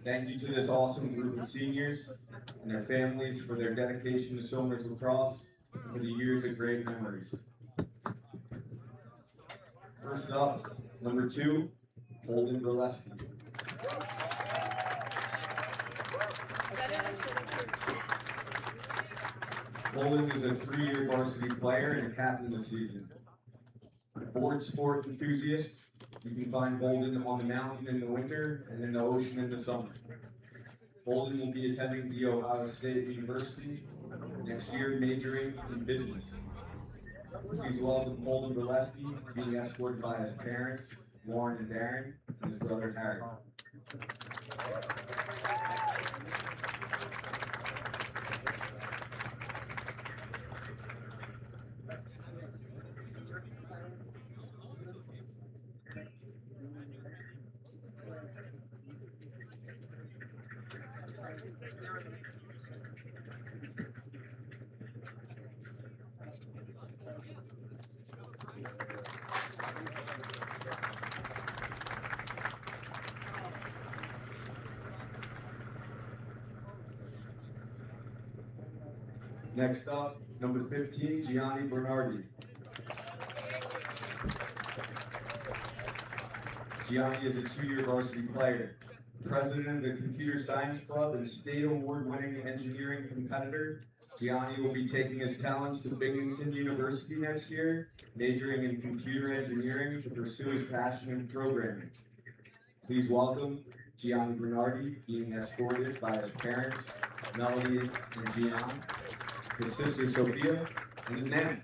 Thank you to this awesome group of seniors and their families for their dedication to Somers Lacrosse and for the years of great memories. First up, number 2, Holden Burleski. Holden is a 3-year varsity player and captain this season. A board sport enthusiast, you can find Holden on the mountain in the winter and in the ocean in the summer. Holden will be attending The Ohio State University next year, majoring in business. Please welcome Holden Burleski, being escorted by his parents, Lauren and Darren, and his brother Harry. Next up, number 15, Gianni Bernardi. Gianni is a 2-year varsity player, president of the Computer Science Club and state award-winning engineering competitor. Gianni will be taking his talents to Binghamton University next year, majoring in computer engineering to pursue his passion in programming. Please welcome Gianni Bernardi, being escorted by his parents, Melody and Gian, his sister Sophia, and his nanny.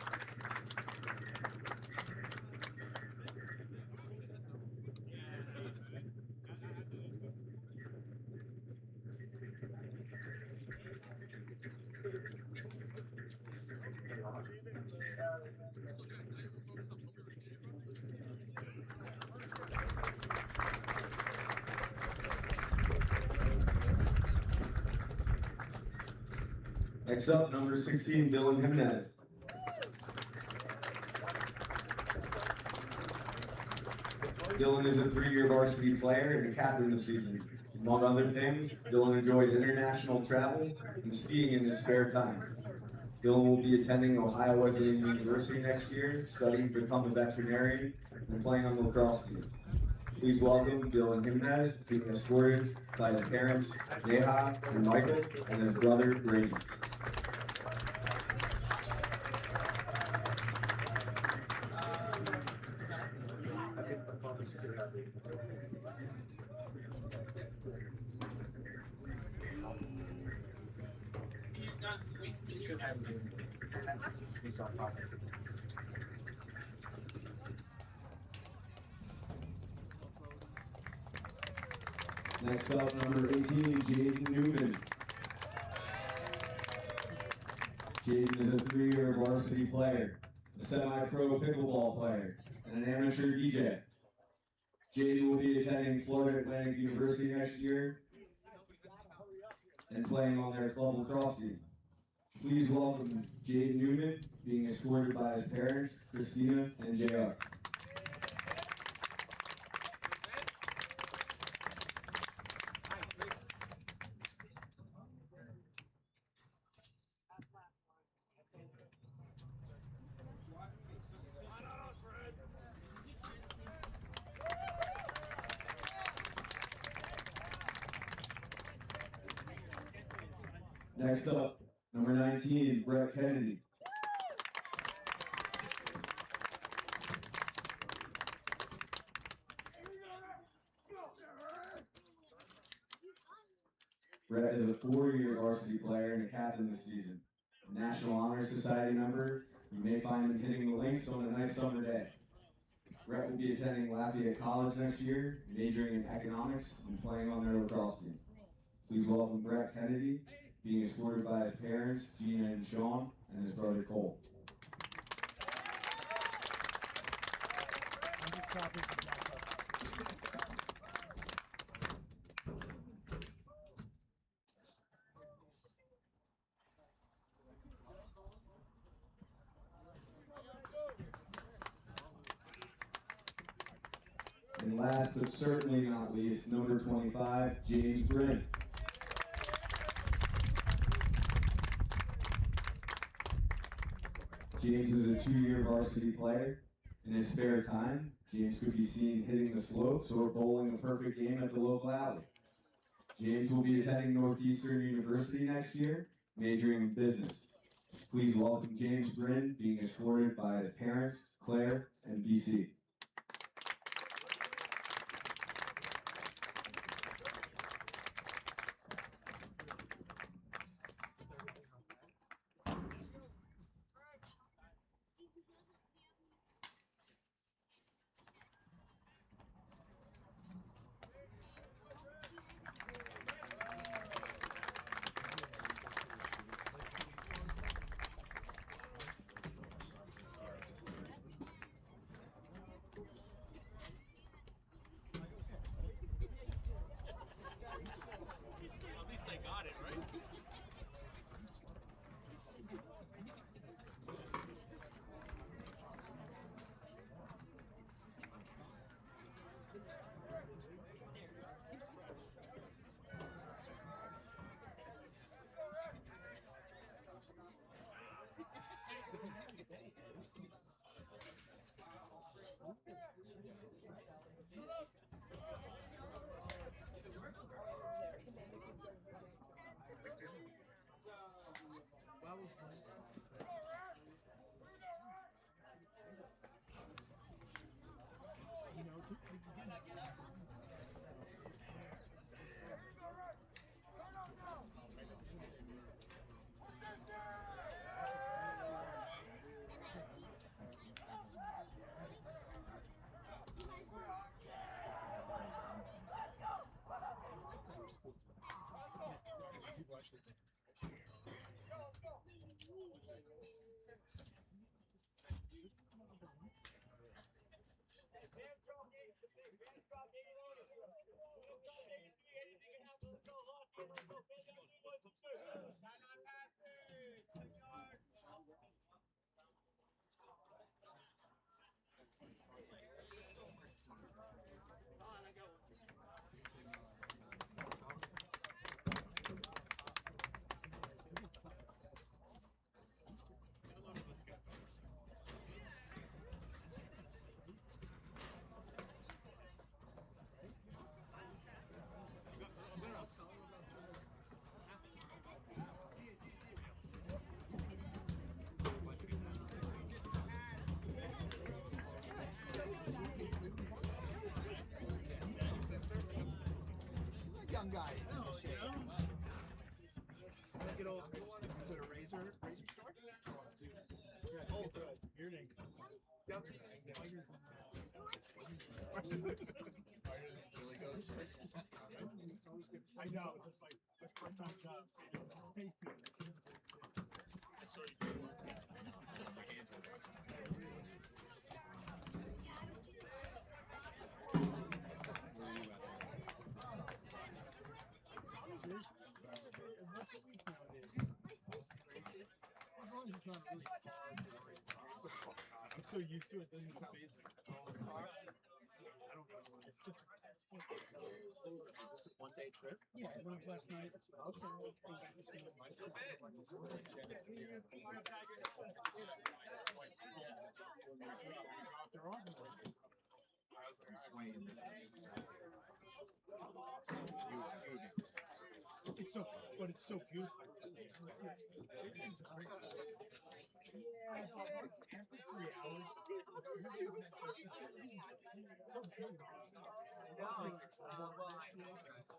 Next up, number 16, Dylan Jimenez. Dylan is a 3-year varsity player and a captain this season. Among other things, Dylan enjoys international travel and skiing in his spare time. Dylan will be attending Ohio Wesleyan University next year, studying to become a veterinarian and playing on the lacrosse team. Please welcome Dylan Jimenez, being escorted by his parents, Neha and Michael, and his brother, Brady. Next up, number 18, Jaden Newman. Jaden is a 3-year varsity player, a semi-pro pickleball player, and an amateur DJ. Jaden will be attending Florida Atlantic University next year and playing on their club lacrosse team. Please welcome Jaden Newman, being escorted by his parents, Christina and JR. Next up, number 19, Brett Kennedy. Brett is a 4-year varsity player and a captain this season. A National Honor Society member, you may find him hitting the links on a nice summer day. Brett will be attending Lafayette College next year, majoring in economics and playing on their lacrosse team. Please welcome Brett Kennedy, being escorted by his parents, Gina and Sean, and his brother Cole. And last but certainly not least, number 25, James Bryn. James is a 2-year varsity player. In his spare time, James could be seen hitting the slopes or bowling a perfect game at the local alley. James will be attending Northeastern University next year, majoring in business. Please welcome James Bryn, being escorted by his parents, Claire and BC. At least they got it, right? Young guy. Oh, you know? Look at all. Is it a razor store? Oh, good. Earring. Yep. I know. It's like that's part-time job. Stay tuned. Seriously? Once a week nowadays. As long as it's not really far. I'm so used to it, then it's amazing. I don't know. It's such a Is this a one-day trip? Yeah, I went up last night. Okay. Came back this week with my sister. Went to school in Genesee. Out there often. I'm swaying. It's so, but it's so beautiful. It is great. Yeah, it's every 3 hours.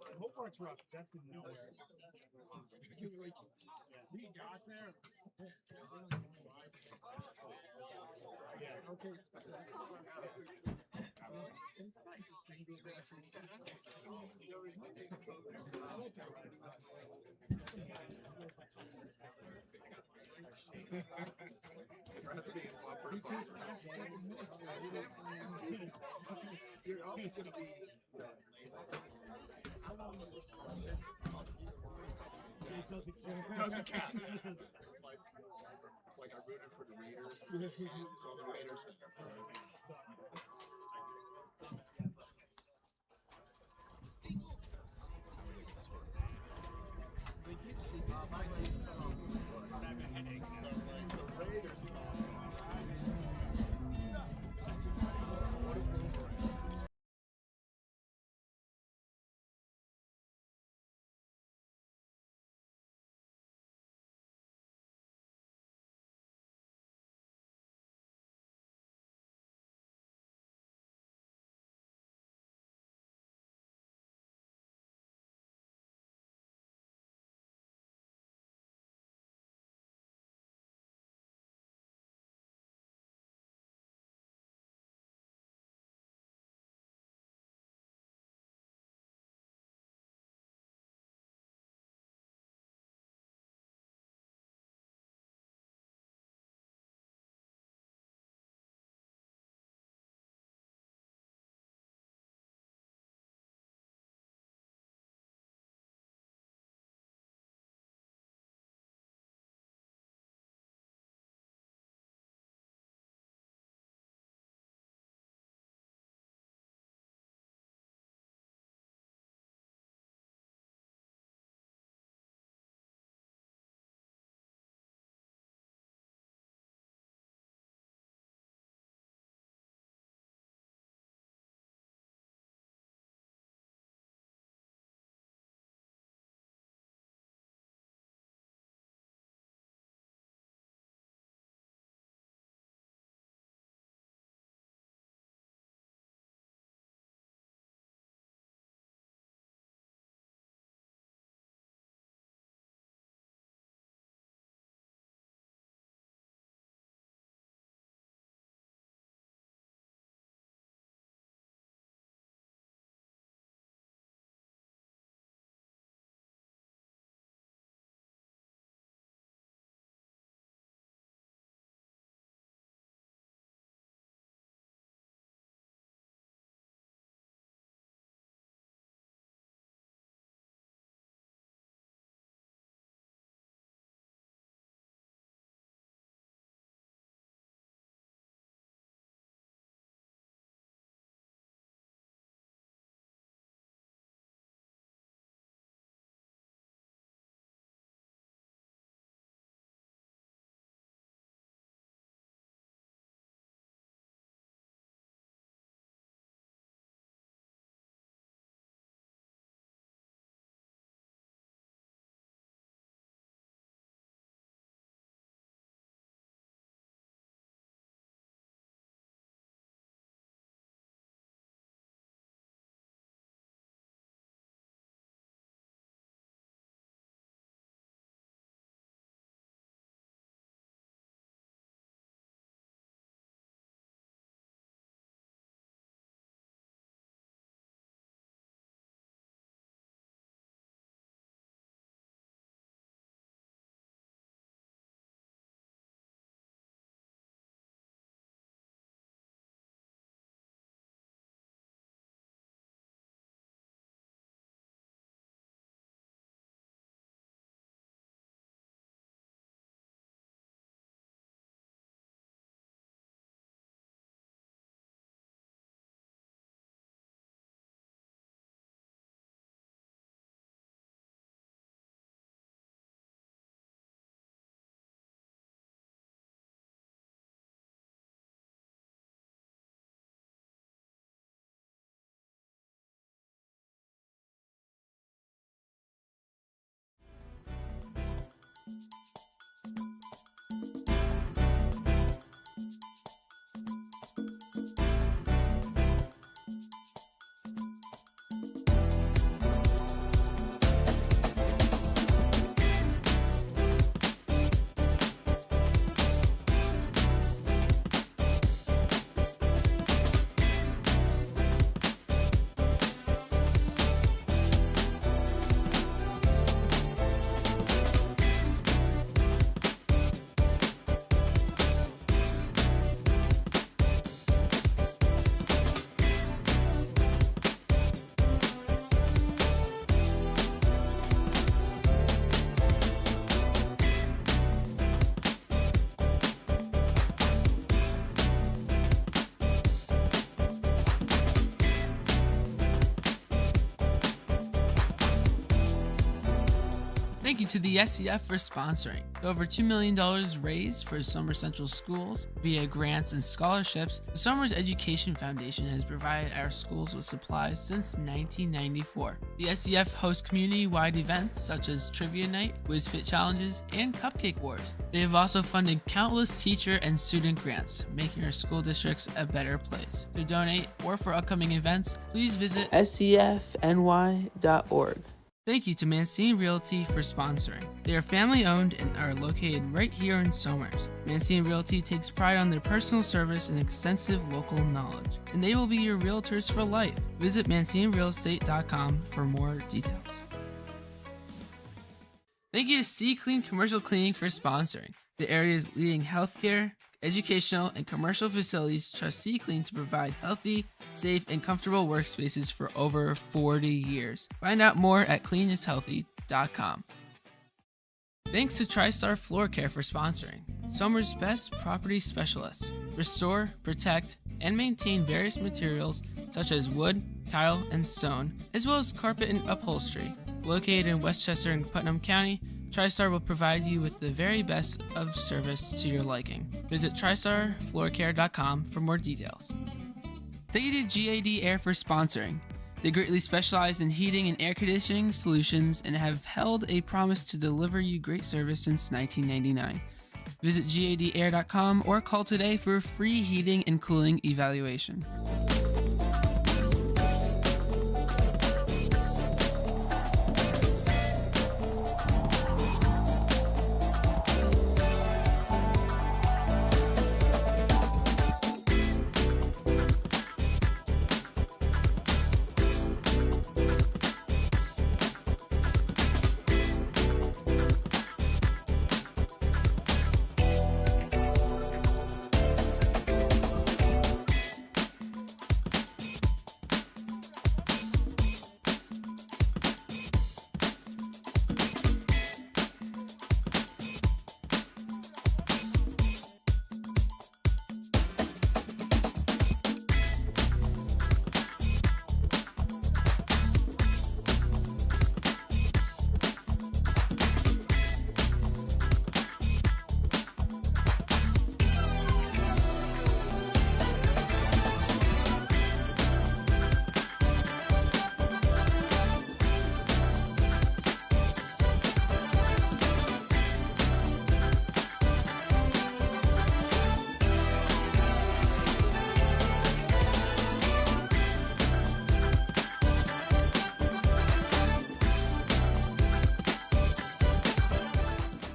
The whole part's rough. That's in nowhere. We got there. Yeah. Okay. It's nice to think that actually. Because that's 7 minutes. You're always going to be. How long is it? It doesn't count. It's like I rooted for the Raiders. So the Raiders. Thank you to the SCF for sponsoring. With over $2 million raised for Somers Central schools via grants and scholarships, the Somers Education Foundation has provided our schools with supplies since 1994. The SCF hosts community-wide events such as Trivia Night, Whiz Fit Challenges, and Cupcake Wars. They have also funded countless teacher and student grants, making our school districts a better place. To donate or for upcoming events, please visit scfny.org. Thank you to Mancini Realty for sponsoring. They are family owned and are located right here in Somers. Mancini Realty takes pride on their personal service and extensive local knowledge, and they will be your realtors for life. Visit ManciniRealEstate.com for more details. Thank you to Sea Clean Commercial Cleaning for sponsoring. The area's leading healthcare, educational, and commercial facilities trust Sea Clean to provide healthy, safe, and comfortable workspaces for over 40 years. Find out more at cleanishealthy.com. Thanks to TriStar Floor Care for sponsoring. Somers' best property specialists restore, protect, and maintain various materials such as wood, tile, and stone, as well as carpet and upholstery. Located in Westchester and Putnam County, TriStar will provide you with the very best of service to your liking. Visit TristarFloorCare.com for more details. Thank you to GAD Air for sponsoring. They greatly specialize in heating and air conditioning solutions and have held a promise to deliver you great service since 1999. Visit GADAir.com or call today for a free heating and cooling evaluation.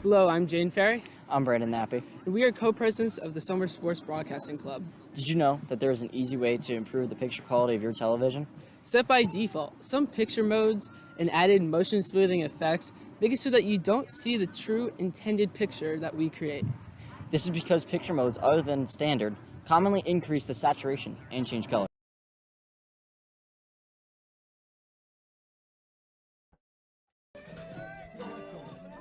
Hello, I'm Jane Ferry, I'm Brandon Nappy. and we are co-presidents of the Somers Sports Broadcasting Club. Did you know that there is an easy way to improve the picture quality of your television? Set by default, some picture modes and added motion smoothing effects make it so that you don't see the true intended picture that we create. This is because picture modes other than standard commonly increase the saturation and change color.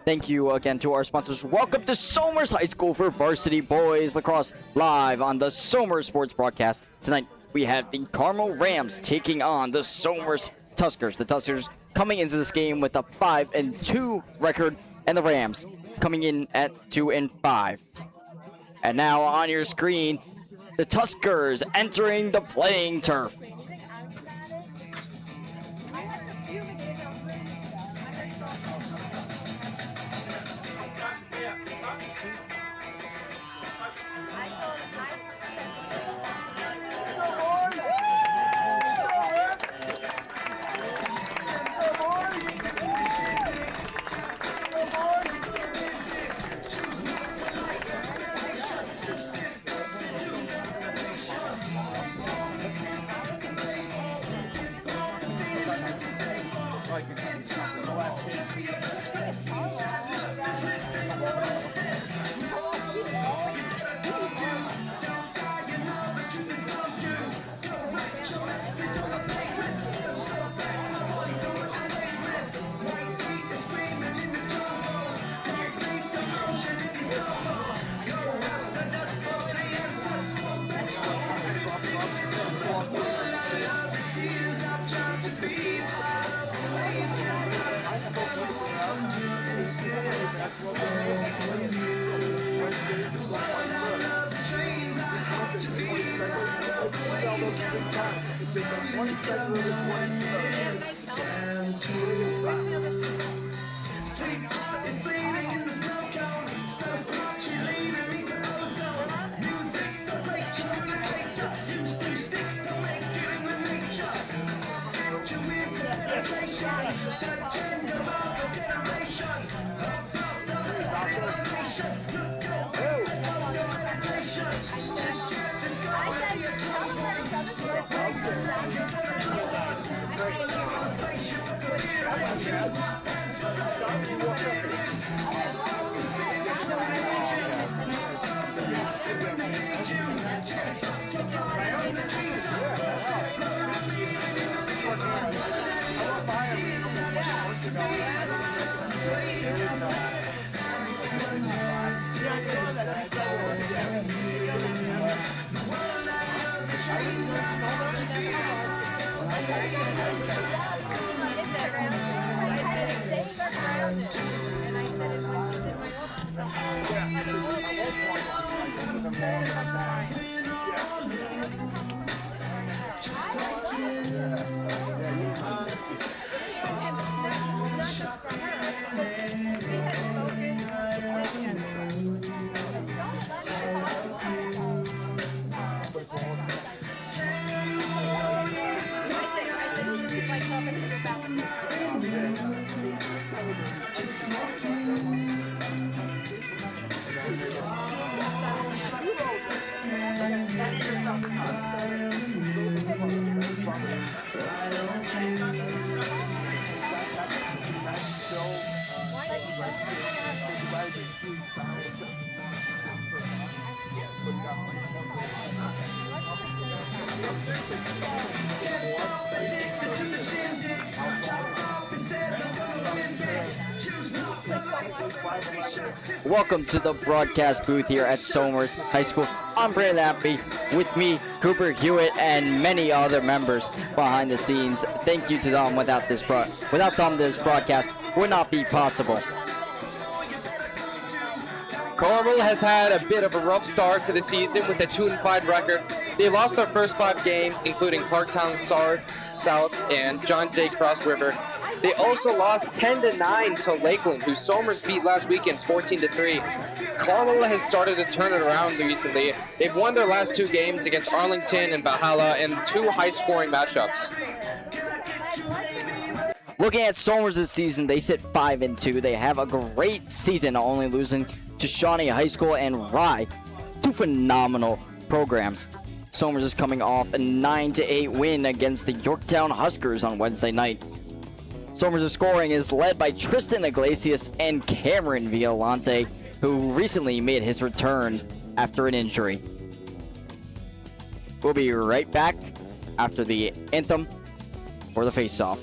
Thank you again to our sponsors. Welcome to Somers High School for Varsity Boys Lacrosse, live on the Somers Sports Broadcast. Tonight, we have the Carmel Rams taking on the Somers Tuskers. The Tuskers coming into this game with a 5-2 record, and the Rams coming in at 2-5. And now on your screen, the Tuskers entering the playing turf. Welcome to the broadcast booth here at Somers High School. I'm Brandon Appy. With me, Cooper Hewitt, and many other members behind the scenes. Thank you to them. Without them, this broadcast would not be possible. Carmel has had a bit of a rough start to the season with a 2-5 record. They lost their first 5 games, including Parktown South and John Jay Cross River. They also lost 10-9 to Lakeland, who Somers beat last weekend 14-3. Carmel has started to turn it around recently. They've won their last 2 games against Arlington and Valhalla in 2 high-scoring matchups. Looking at Somers this season, they sit 5-2. They have a great season, only losing to Shawnee High School and Rye, 2 phenomenal programs. Somers is coming off a 9-8 win against the Yorktown Huskers on Wednesday night. Somers' scoring is led by Tristan Iglesias and Cameron Violante, who recently made his return after an injury. We'll be right back after the anthem or the face-off.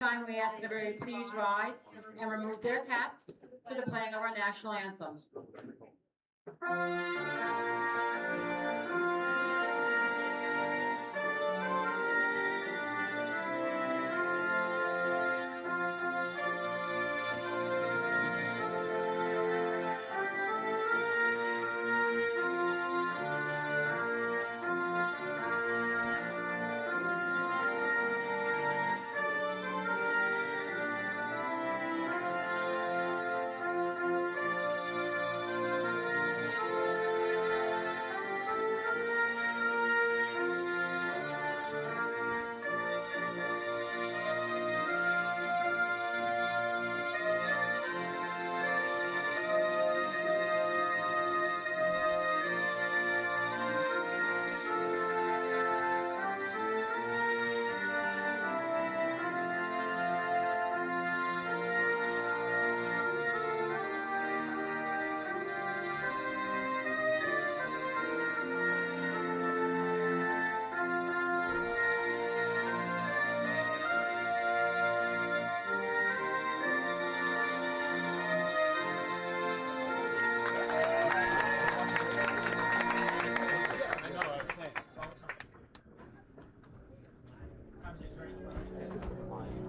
Time we ask everybody to please rise and remove their caps for the playing of our national anthem.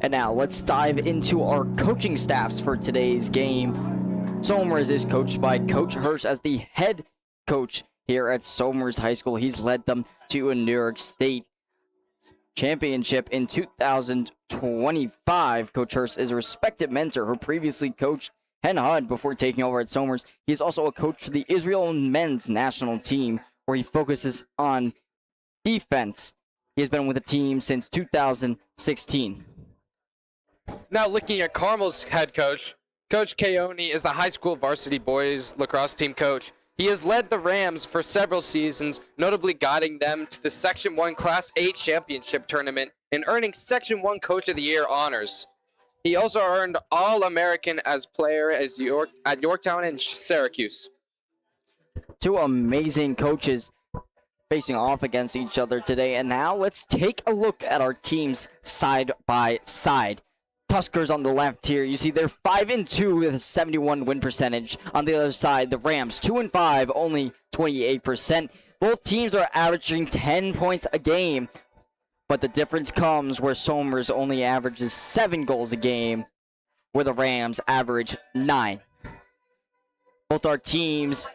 And now let's dive into our coaching staffs for today's game. Somers is coached by Coach Hirsch as the head coach here at Somers High School. He's led them to a New York State championship in 2025. Coach Hirsch is a respected mentor who previously coached Hen Hud before taking over at Somers. He is also a coach for the Israel men's national team, where he focuses on defense. He has been with the team since 2016. Now looking at Carmel's head coach, Coach Keone is the high school varsity boys lacrosse team coach. He has led the Rams for several seasons, notably guiding them to the Section 1 Class A championship tournament and earning Section 1 Coach of the Year honors. He also earned All-American as player at Yorktown and Syracuse. Two amazing coaches facing off against each other today. And now let's take a look at our teams side by side. Tuskers on the left here, you see they're 5-2 with a 71 win percentage. On the other side, the Rams 2-5, only 28%. Both teams are averaging 10 points a game, but the difference comes where Somers only averages 7 goals a game, where the Rams average 9. Both our teams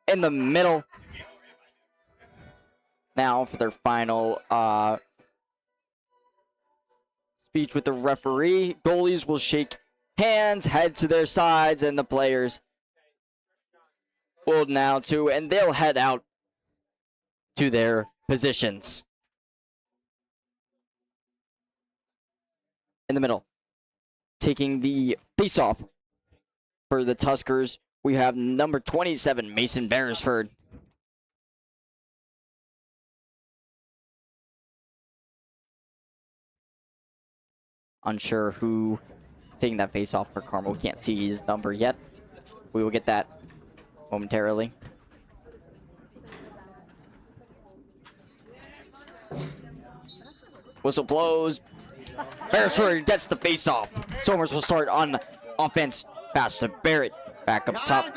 in the middle. Now for their final speech with the referee. Goalies will shake hands, head to their sides, and the players will now too, and they'll head out to their positions. In the middle, taking the face-off for the Tuskers, we have number 27, Mason Beresford. Unsure who taking that face off for Carmel. We can't see his number yet. We will get that momentarily. Whistle blows. Beresford gets the face off. Somers will start on offense. Pass to Barrett. Back up top.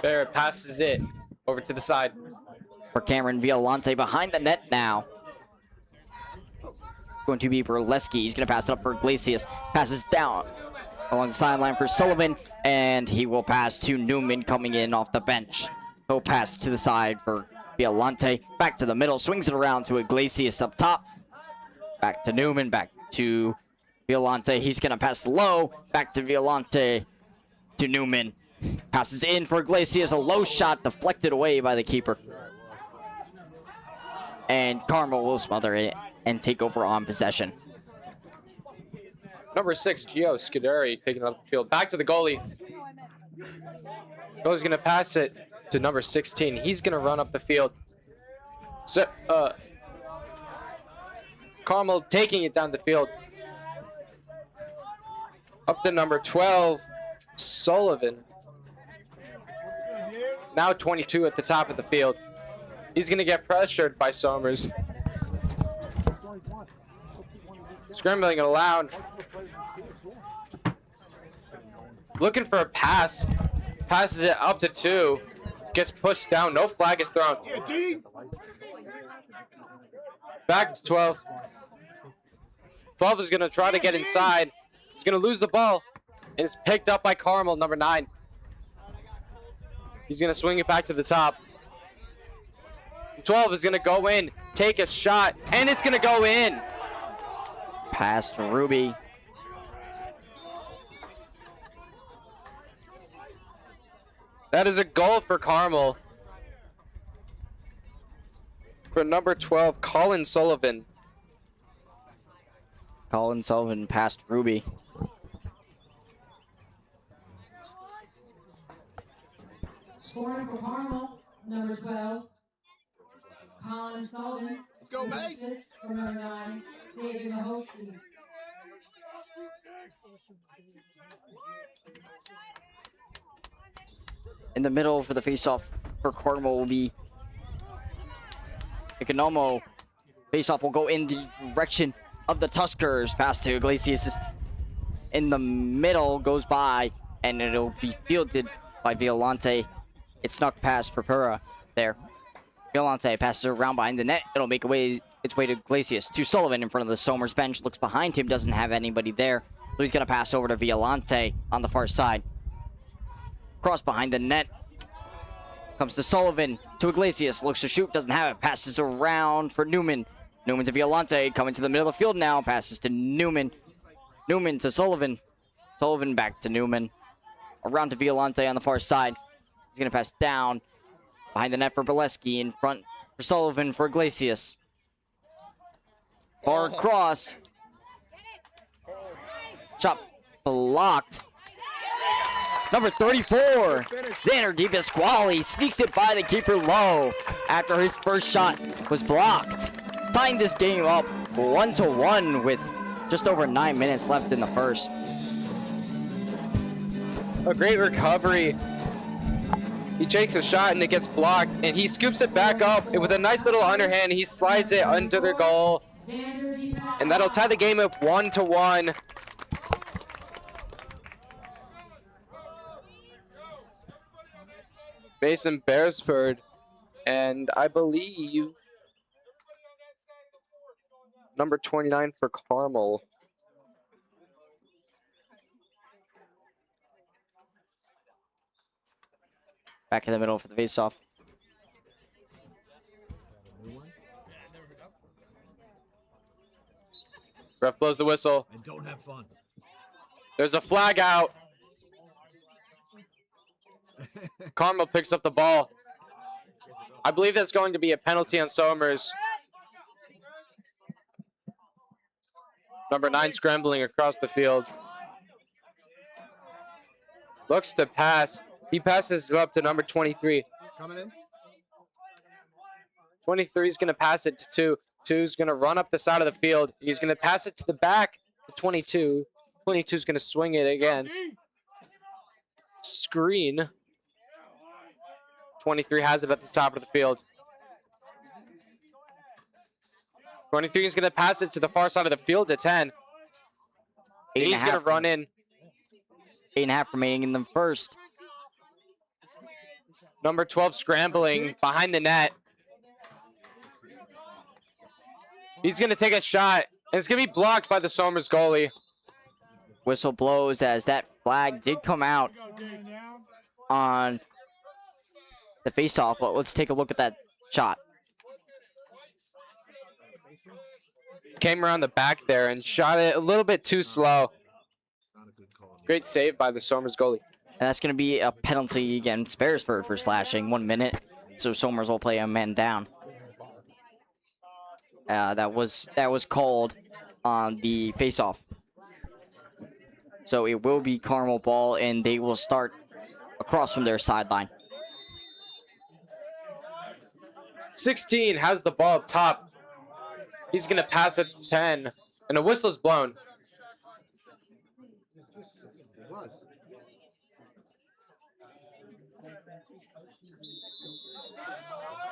Barrett passes it over to the side. For Cameron Violante behind the net now. Going to be Burleski. He's going to pass it up for Iglesias. Passes down along the sideline for Sullivan, and he will pass to Newman coming in off the bench. He'll pass to the side for Violante. Back to the middle. Swings it around to Iglesias up top. Back to Newman. Back to Violante. He's going to pass low. Back to Violante. To Newman. Passes in for Iglesias. A low shot deflected away by the keeper. And Carmel will smother it and take over on possession. Number 6, Gio Scuderi taking it up the field. Back to the goalie. Goalie's going to pass it to number 16. He's going to run up the field. So, Carmel taking it down the field. Up to number 12, Sullivan. Now 22 at the top of the field. He's going to get pressured by Somers. Scrambling allowed. Looking for a pass. Passes it up to 2. Gets pushed down. No flag is thrown. Yeah, D. Back to 12. 12 is going to try to get inside. He's going to lose the ball. And it's picked up by Carmel, number 9. He's going to swing it back to the top. 12 is going to go in, take a shot, and it's going to go in. Pass to Ruby. That is a goal for Carmel. For number 12, Colin Sullivan. Colin Sullivan past Ruby. Scoring for Carmel, number 12, Colin Sullivan. Let's go, Mace. Assist for number 9, David Mahoshi. In the middle for the faceoff for Carmel will be Economo. Faceoff will go in the direction of the Tuskers. Pass to Iglesias. In the middle, goes by, and it'll be fielded by Violante. It snuck past Purpura there. Violante passes it around behind the net. It'll make its way to Iglesias. To Sullivan in front of the Somers bench. Looks behind him, doesn't have anybody there. So he's going to pass over to Violante on the far side. Cross behind the net. Comes to Sullivan. To Iglesias. Looks to shoot. Doesn't have it. Passes around for Newman. Newman to Violante. Coming to the middle of the field now. Passes to Newman. Newman to Sullivan. Sullivan back to Newman. Around to Violante on the far side. He's going to pass down. Behind the net for Bileski. In front for Sullivan for Iglesias. Far cross. Shot blocked. Number 34, Xander DiPasquale sneaks it by the keeper low after his first shot was blocked. Tying this game up 1-1 with just over 9 minutes left in the first. A great recovery. He takes a shot and it gets blocked, and he scoops it back up, and with a nice little underhand, he slides it under the goal. And that'll tie the game up 1-1. Mason Beresford, and I believe number 29 for Carmel. Back in the middle for the faceoff. Ref blows the whistle. And don't have fun. There's a flag out. Carmel picks up the ball. I believe that's going to be a penalty on Somers. Number 9 scrambling across the field. Looks to pass. He passes it up to number 23. Coming in. 23 is going to pass it to 2. 2 is going to run up the side of the field. He's going to pass it to the back to 22. 22 is going to swing it again. Screen. 23 has it at the top of the field. 23 is going to pass it to the far side of the field to 10. He's going to run in. 8.5 remaining in the first. Number 12 scrambling behind the net. He's going to take a shot, and it's going to be blocked by the Somers goalie. Whistle blows as that flag did come out on the faceoff, but let's take a look at that shot. Came around the back there and shot it a little bit too slow. Great save by the Somers goalie. And that's going to be a penalty against Beresford for slashing. 1 minute, so Somers will play a man down. That was called on the faceoff. So it will be Carmel ball, and they will start across from their sideline. 16 has the ball up top. He's going to pass it to 10, and a whistle is blown. It was.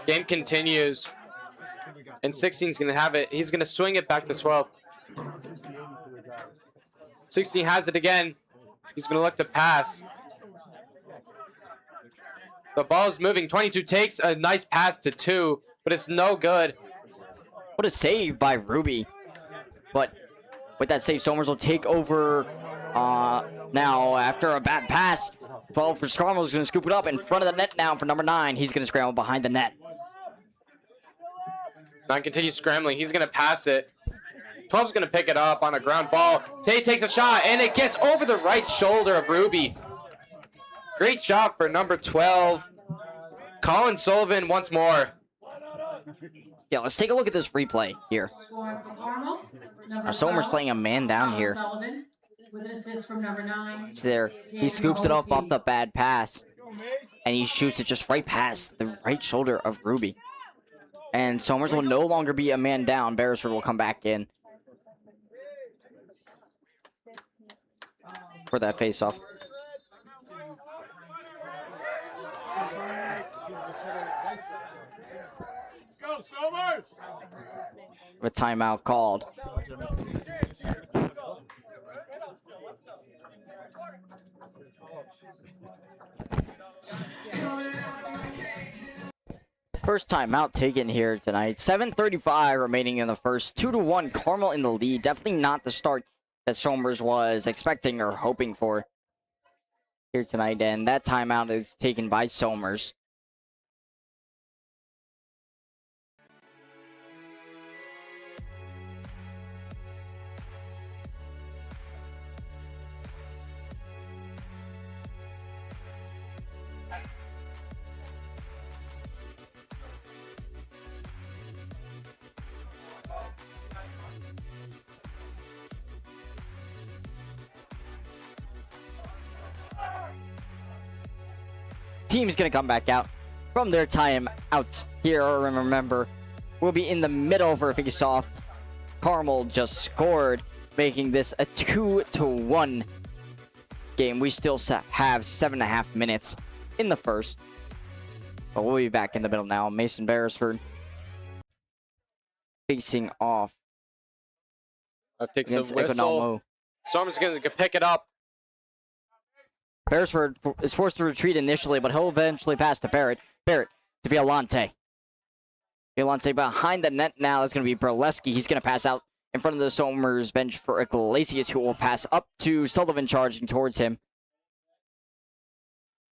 Game continues, and 16 is going to have it. He's going to swing it back to 12. 16 has it again. He's going to look to pass. The ball's moving. 22 takes a nice pass to 2, but it's no good. What a save by Ruby. But with that save, Somers will take over now after a bad pass. 12 for Carmel is going to scoop it up in front of the net now for number 9. He's going to scramble behind the net. 9 continues scrambling. He's going to pass it. 12's going to pick it up on a ground ball. Tay takes a shot, and it gets over the right shoulder of Ruby. Great shot for number 12. Colin Sullivan once more. Yeah, let's take a look at this replay here. Scoring for Carmel, number Now, Somers 12, playing a man down Colin here. Sullivan, with an assist from number 9. It's there. He scoops it up off the bad pass. And he shoots it just right past the right shoulder of Ruby. And Somers will no longer be a man down. Beresford will come back in for that face-off. Go, Somers! A timeout called. First timeout taken here tonight. 7:35 remaining in the first. 2-1 Carmel in the lead. Definitely not the start that Somers was expecting or hoping for here tonight. And that timeout is taken by Somers. Team's gonna come back out from their timeout here. Remember, we'll be in the middle for a face-off. Carmel just scored, making this a 2-1 game. We still have 7.5 minutes in the first, but we'll be back in the middle now. Mason Beresford facing off That takes a against whistle. Economo. Somers is going to pick it up. Beresford is forced to retreat initially, but he'll eventually pass to Barrett. Barrett to Violante. Violante behind the net now. It's going to be Burleski. He's going to pass out in front of the Somers bench for Iglesias, who will pass up to Sullivan charging towards him.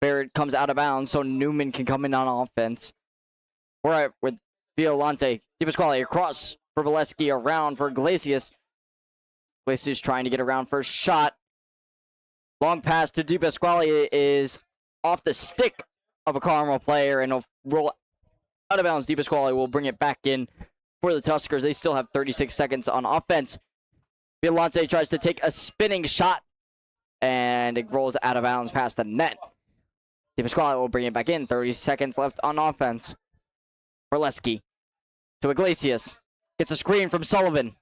Barrett comes out of bounds, so Newman can come in on offense. All right, with Violante. DiPasquale across for Burleski, around for Iglesias. Iglesias trying to get around first shot. Long pass to DiPasquale is off the stick of a Carmel player and will roll out of bounds. DiPasquale will bring it back in for the Tuskers. They still have 36 seconds on offense. Violante tries to take a spinning shot and it rolls out of bounds past the net. DiPasquale will bring it back in. 30 seconds left on offense. Burleski to Iglesias. Gets a screen from Sullivan.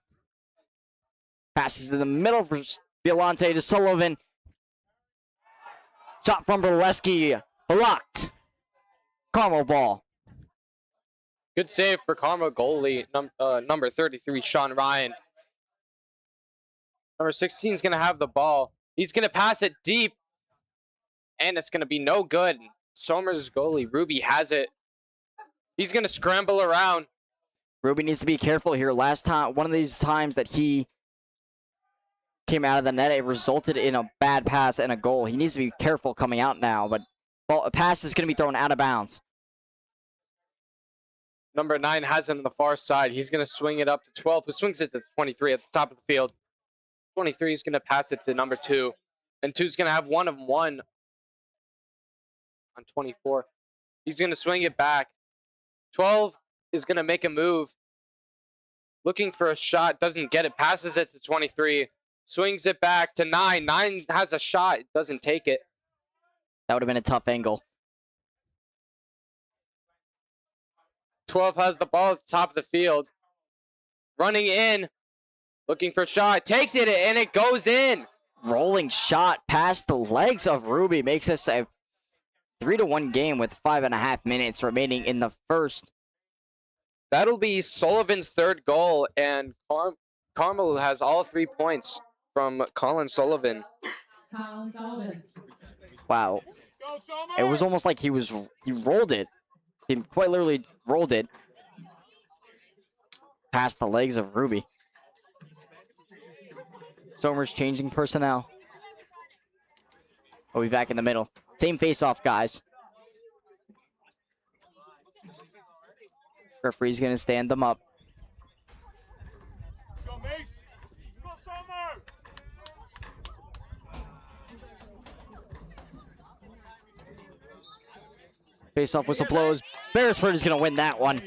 Passes in the middle for Violante to Sullivan. Shot from Burleski. Blocked. Carmel ball. Good save for Carmel goalie, number 33, Sean Ryan. Number 16 is going to have the ball. He's going to pass it deep. And it's going to be no good. Somers' goalie, Ruby, has it. He's going to scramble around. Ruby needs to be careful here. Last time, one of these times that he came out of the net, it resulted in a bad pass and a goal. He needs to be careful coming out now, but a pass is going to be thrown out of bounds. Number 9 has it on the far side. He's going to swing it up to 12, who swings it to 23 at the top of the field. 23 is going to pass it to number 2. And 2's going to have one of one on 24. He's going to swing it back. 12 is going to make a move. Looking for a shot, doesn't get it, passes it to 23. Swings it back to 9. 9 has a shot, doesn't take it. That would have been a tough angle. 12 has the ball at the top of the field. Running in. Looking for a shot. Takes it and it goes in. Rolling shot past the legs of Ruby makes this a 3-1 game with 5.5 minutes remaining in the first. That'll be Sullivan's third goal, and Carmel has all 3 points. from Colin Sullivan. Colin Sullivan. Wow. It was almost like he rolled it. He quite literally rolled it past the legs of Ruby. Somers changing personnel. We'll be back in the middle. Same face-off, guys. Referee's going to stand them up. Face-off whistle blows. Beresford is going to win that one.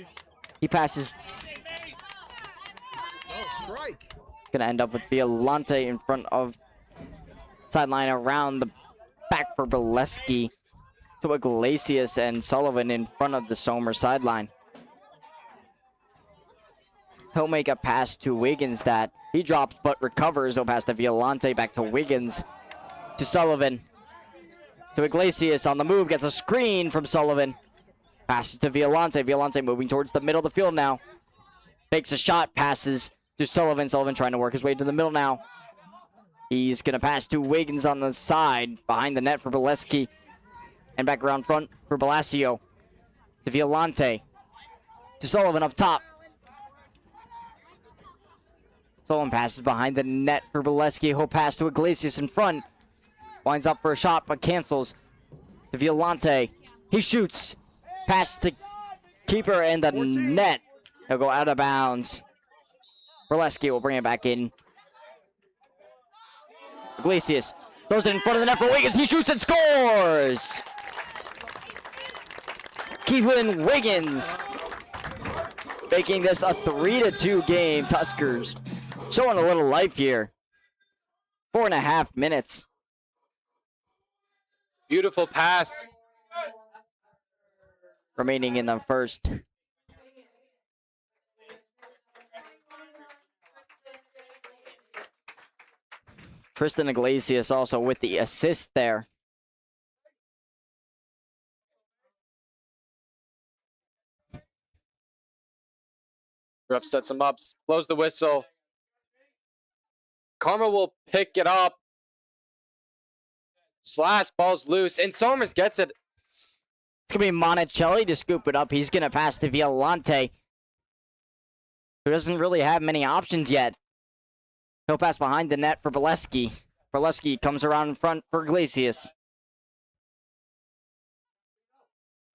He passes. Oh, strike. Going to end up with Violante in front of sideline around the back for Bileski to Iglesias and Sullivan in front of the Somers sideline. He'll make a pass to Wiggins that he drops but recovers. He'll pass to Violante, back to Wiggins, to Sullivan, to Iglesias on the move, gets a screen from Sullivan. Passes to Violante. Violante moving towards the middle of the field now. Takes a shot, passes to Sullivan. Sullivan trying to work his way to the middle now. He's going to pass to Wiggins on the side, behind the net for Bileski. And back around front for Blasio. To Violante. To Sullivan up top. Sullivan passes behind the net for Bileski. He'll pass to Iglesias in front. Winds up for a shot, but cancels. To Violante. He shoots. Pass to keeper and the 14. Net. He'll go out of bounds. Bileski will bring it back in. Iglesias throws it in front of the net for Wiggins. He shoots and scores! Keelan Wiggins making this a 3-2 game. Tuskers showing a little life here. 4.5 minutes. Beautiful pass. Remaining in the first. Tristan Iglesias also with the assist there. Ref sets him up, blows the whistle. Carmel will pick it up. Slash, ball's loose, and Somers gets it. It's going to be Monticelli to scoop it up. He's going to pass to Violante, who doesn't really have many options yet. He'll pass behind the net for Bileski. Bileski comes around in front for Iglesias.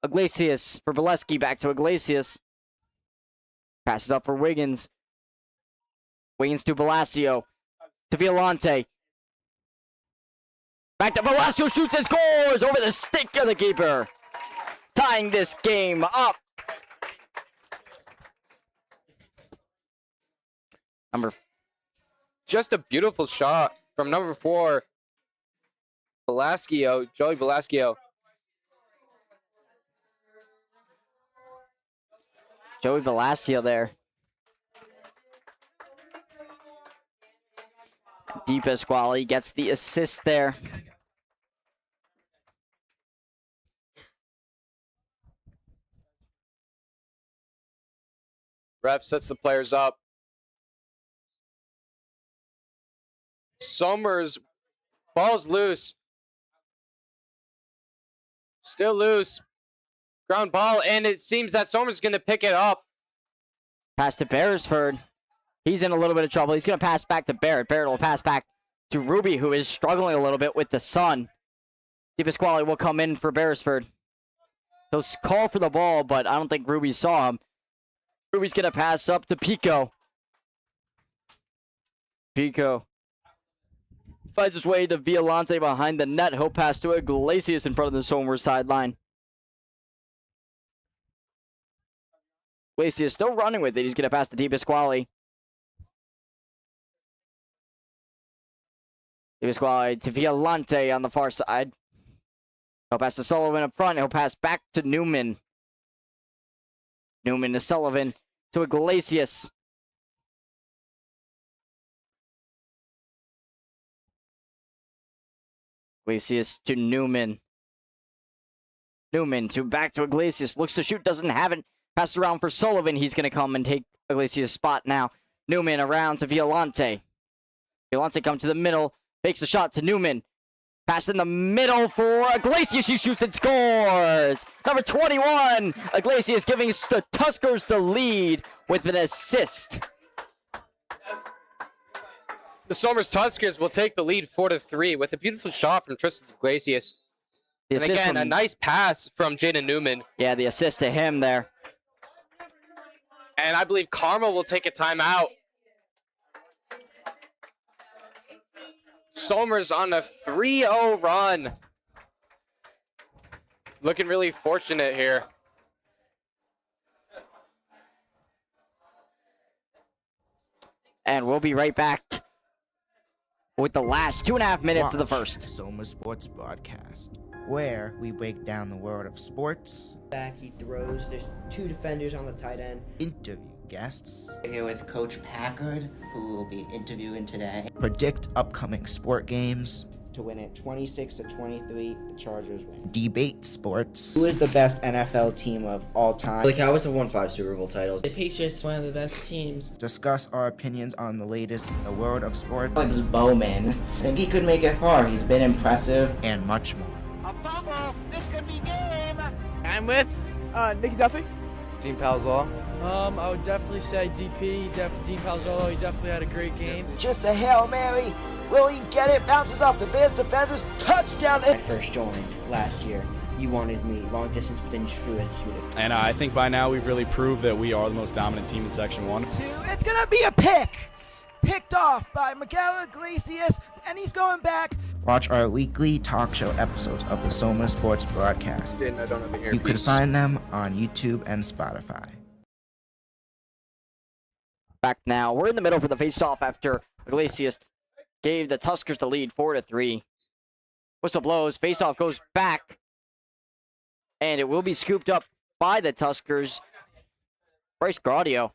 Iglesias for Bileski, back to Iglesias. Passes up for Wiggins. Wiggins to Blasio. To Violante. Back to Blasio, shoots and scores over the stick of the keeper. Tying this game up. Just a beautiful shot from number 4, Blasio, Joey Blasio. Joey Blasio there. Di Pasquale gets the assist there. Ref sets the players up. Somers, ball's loose. Still loose. Ground ball, and it seems that Somers is going to pick it up. Pass to Beresford. He's in a little bit of trouble. He's going to pass back to Barrett. Barrett will pass back to Ruby, who is struggling a little bit with the sun. Di Pasquale will come in for Beresford. He'll call for the ball, but I don't think Ruby saw him. Ruby's going to pass up to Pico. Pico finds his way to Violante behind the net. He'll pass to Iglesias in front of the Somers sideline. Iglesias still running with it. He's going to pass to Di Pasquale. Di Pasquale to Violante on the far side. He'll pass to Sullivan up front. He'll pass back to Newman. Newman to Sullivan to Iglesias. Iglesias to Newman. Newman to back to Iglesias. Looks to shoot, doesn't have it. Pass around for Sullivan. He's going to come and take Iglesias' spot now. Newman around to Violante. Violante comes to the middle, takes a shot to Newman. Pass in the middle for Iglesias. He shoots and scores. Number 21, Iglesias giving the Tuskers the lead with an assist. The Somers Tuskers will take the lead 4-3 with a beautiful shot from Tristan Iglesias. And again, a nice pass from Jaden Newman. Yeah, the assist to him there. And I believe Carmel will take a timeout. Somers on a 3-0 run. Looking really fortunate here. And we'll be right back with the last 2.5 minutes of the first. Soma Sports Broadcast, where we break down the world of sports, Back, he throws. There's 2 defenders on the tight end. interview guests, We're here with Coach Packard, who will be interviewing today. predict upcoming sport games, To win it 26-23, the Chargers win. debate sports, Who is the best NFL team of all time? The Cowboys have won 5 Super Bowl titles. The Patriots, one of the best teams. discuss our opinions on the latest in the world of sports, Alex Bowman. I think he could make it far. He's been impressive. and much more. I'm with Nikki Duffy. Dean Palzal. I would definitely say DP, Dean Palzolo. He definitely had a great game. Just a Hail Mary. Will he get it? Bounces off the Bears defenders. Touchdown. When I first joined last year, you wanted me long distance, but then you threw it. And I think by now we've really proved that we are the most dominant team in Section 1. It's going to be a pick. Picked off by Miguel Iglesias, and he's going back. Watch our weekly talk show episodes of the Soma Sports Broadcast. I don't have the You can find them on YouTube and Spotify. Back now. We're in the middle for the face-off after Iglesias gave the Tuskers the lead 4-3. Whistle blows. Face-off goes back. And it will be scooped up by the Tuskers. Bryce Gaudio.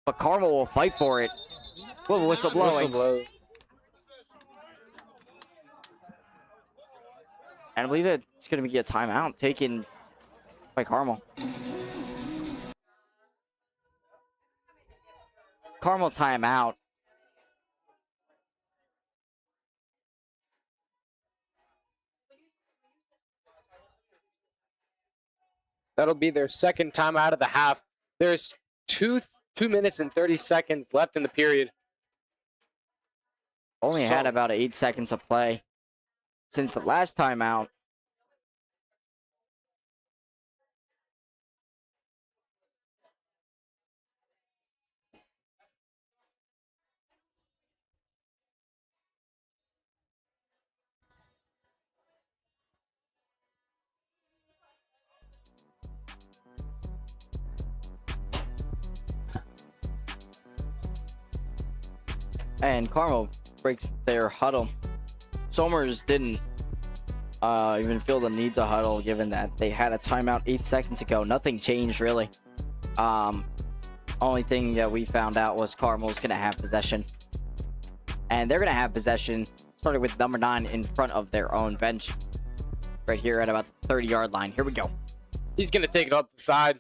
But Carmel will fight for it. Whistle blowing. And I believe that it's going to be a timeout taken by Carmel. Carmel timeout. That'll be their second time out of the half. There's 2 minutes and 30 seconds left in the period. Only had about 8 seconds of play since the last timeout. And Carmel breaks their huddle. Somers didn't even feel the need to huddle, given that they had a timeout 8 seconds ago. Nothing changed, really. Only thing that we found out was Carmel's going to have possession. And they're going to have possession, starting with number 9 in front of their own bench. Right here at about the 30-yard line. Here we go. He's going to take it up the side.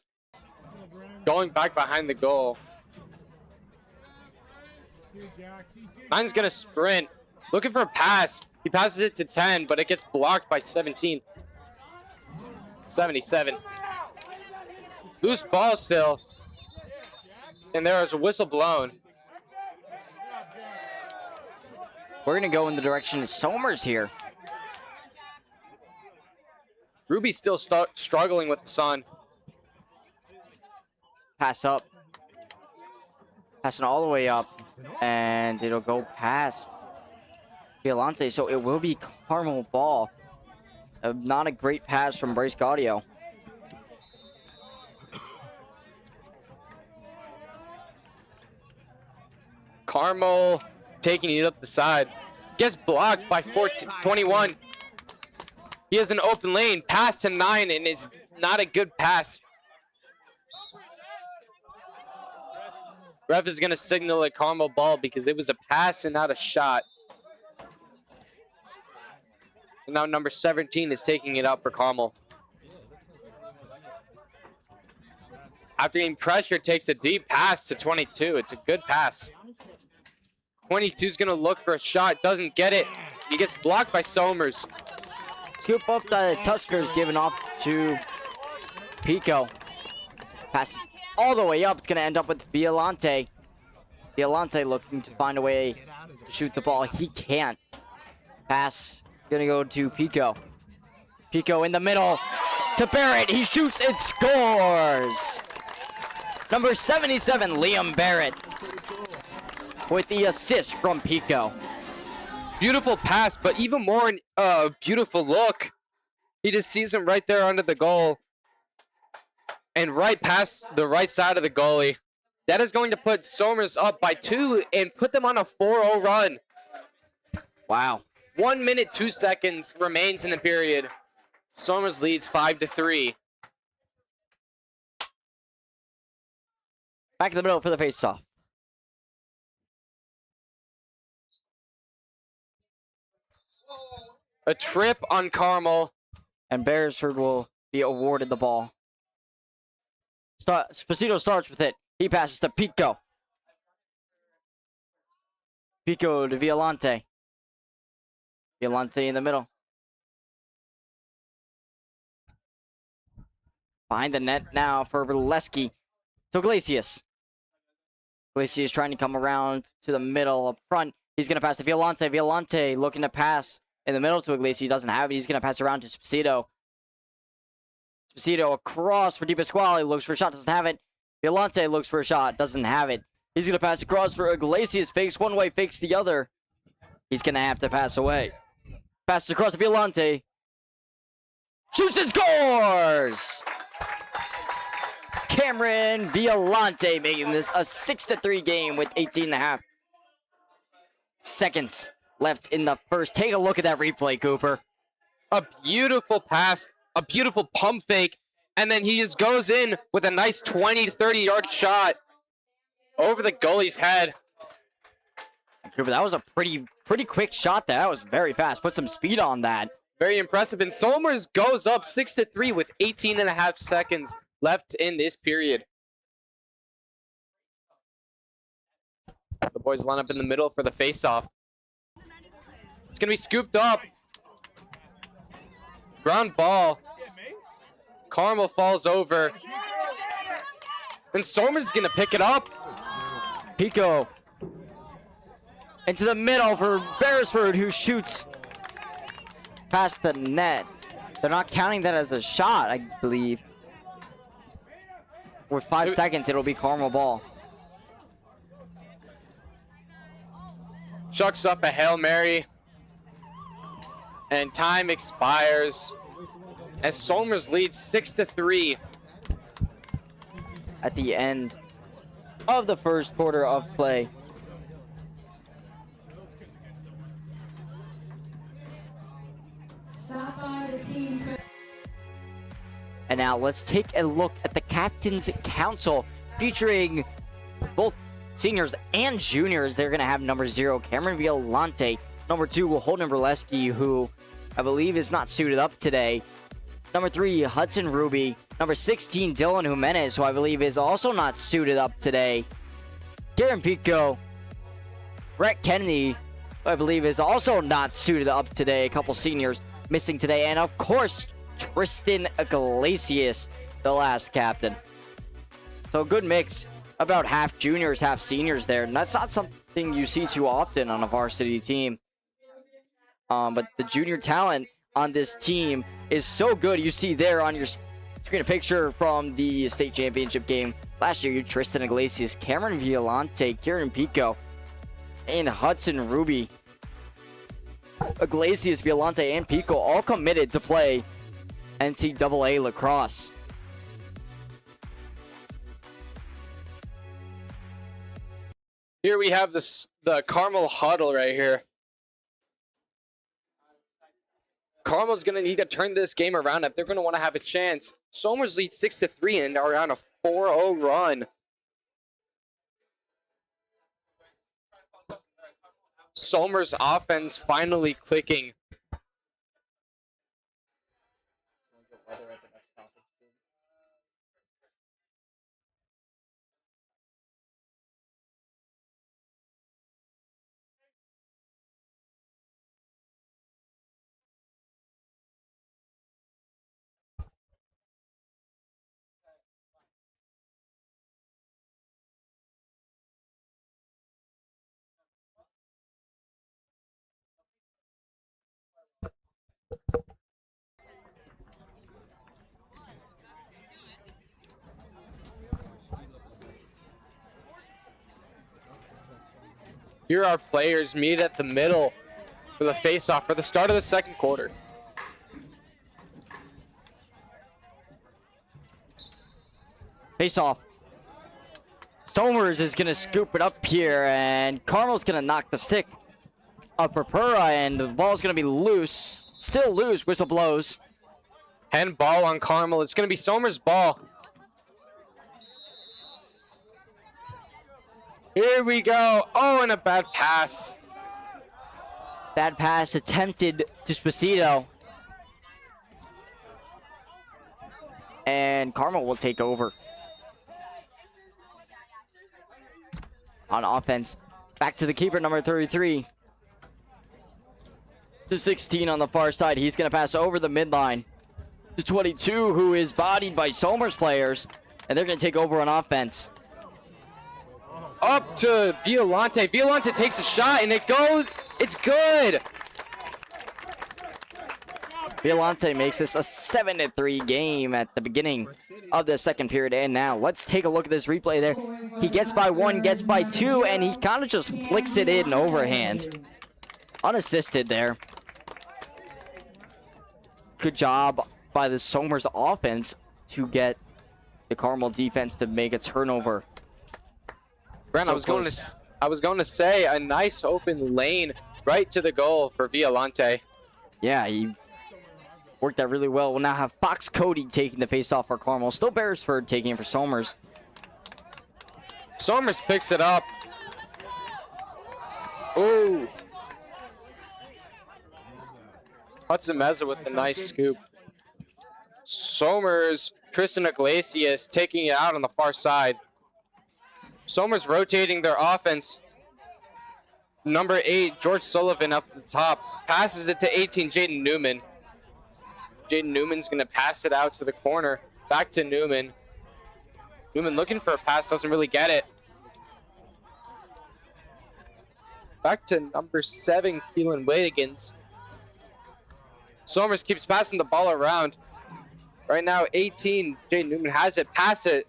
Going back behind the goal. 9's going to sprint. Looking for a pass. He passes it to 10, but it gets blocked by 17. 77. Loose ball still. And there is a whistle blown. We're going to go in the direction of Somers here. Ruby's still struggling with the sun. Pass up. Passing all the way up. And it'll go past Violante, so it will be Carmel ball. Not a great pass from Bryce Gaudio. Carmel taking it up the side. Gets blocked by 21. He has an open lane. Pass to 9, and it's not a good pass. Ref is going to signal a Carmel ball because it was a pass and not a shot. And now number 17 is taking it out for Carmel. After getting pressure, takes a deep pass to 22. It's a good pass. 22's gonna look for a shot, doesn't get it. He gets blocked by Somers. Scoop up the Tuskers, given off to Pico. Passes all the way up. It's going to end up with Violante. Violante looking to find a way to shoot the ball. He can't. Pass going to go to Pico. Pico in the middle to Barrett. He shoots and scores. Number 77, Liam Barrett, with the assist from Pico. Beautiful pass, but even more beautiful look. He just sees him right there under the goal. And right past the right side of the goalie. That is going to put Somers up by 2 and put them on a 4-0 run. Wow. 1 minute, 2 seconds remains in the period. Somers leads 5-3. Back in the middle for the faceoff. A trip on Carmel. And Beresford will be awarded the ball. Esposito starts with it. He passes to Pico. Pico to Violante. Violante in the middle. Behind the net now for Leski. To Iglesias. Iglesias trying to come around to the middle up front. He's going to pass to Violante. Violante looking to pass in the middle to Iglesias. He doesn't have it. He's going to pass around to Esposito. Esposito across for Di Pasquale. Looks for a shot. Doesn't have it. Violante looks for a shot. Doesn't have it. He's going to pass across for Iglesias. Fakes one way. Fakes the other. He's going to have to pass away. Passes across to Violante. Shoots and scores! Cameron Violante making this a 6-3 game with 18.5 seconds left in the first. Take a look at that replay, Cooper. A beautiful pass, a beautiful pump fake, and then he just goes in with a nice 20 to 30 yard shot over the goalie's head. Cooper, that was a pretty quick shot there. That was very fast. Put some speed on that. Very impressive. And Somers goes up 6-3 with 18.5 seconds left in this period. The boys line up in the middle for the face-off. It's going to be scooped up. Ground ball. Carmel falls over. And Somers is going to pick it up. Pico into the middle for Beresford, who shoots past the net. They're not counting that as a shot, I believe. With 5 seconds, it'll be Carmel ball. Chucks up a Hail Mary. And time expires as Somers leads 6-3. At the end of the first quarter of play. And now let's take a look at the Captain's Council, featuring both seniors and juniors. They're going to have number 0, Cameron Violante. Number 2, Holden Berleski, who I believe is not suited up today. Number 3, Hudson Ruby. Number 16, Dylan Jimenez, who I believe is also not suited up today. Karen Pico. Brett Kennedy, who I believe is also not suited up today. A couple seniors missing today. And of course, Tristan Iglesias, the last captain. So a good mix, about half juniors, half seniors there. And that's not something you see too often on a varsity team. But the junior talent on this team is so good. You see there on your screen a picture from the state championship game last year. You Tristan Iglesias, Cameron Violante, Kieran Pico, and Hudson Ruby. Iglesias, Violante, and Pico all committed to play NCAA lacrosse. Here we have the Carmel huddle right here. Carmel's going to need to turn this game around if they're going to want to have a chance. Somers leads 6-3 and are on a 4-0 run. Somers' offense finally clicking. Here our players meet at the middle for the face-off for the start of the second quarter. Face off. Somers is going to scoop it up here, and Carmel's going to knock the stick of Purpura, and the ball's going to be loose. Still loose. Whistle blows. Hand ball on Carmel. It's going to be Somers' ball. Here we go. Oh, and a bad pass. Bad pass attempted to Spacito. And Carmel will take over. On offense. Back to the keeper, number 33. To 16 on the far side. He's going to pass over the midline. To 22, who is bodied by Somers players. And they're going to take over on offense. Up to Violante. Violante takes a shot, and it goes. It's good. Violante makes this a 7-3 game at the beginning of the second period. And now let's take a look at this replay there. He gets by one, gets by two, and he kind of just flicks it in overhand. Unassisted there. Good job by the Somers offense to get the Carmel defense to make a turnover. Brent, I was going to say a nice open lane right to the goal for Violante. Yeah, he worked that really well. We'll now have Fox Cody taking the face-off for Carmel. Still Beresford taking it for Somers. Somers picks it up. Ooh. Hudson Meza with a nice scoop. Somers, Tristan Iglesias taking it out on the far side. Somers rotating their offense. Number 8, George Sullivan up at the top. Passes it to 18, Jaden Newman. Jaden Newman's going to pass it out to the corner. Back to Newman. Newman looking for a pass, doesn't really get it. Back to number 7, Keelan Wiggins. Somers keeps passing the ball around. Right now, 18, Jaden Newman has it. Pass it.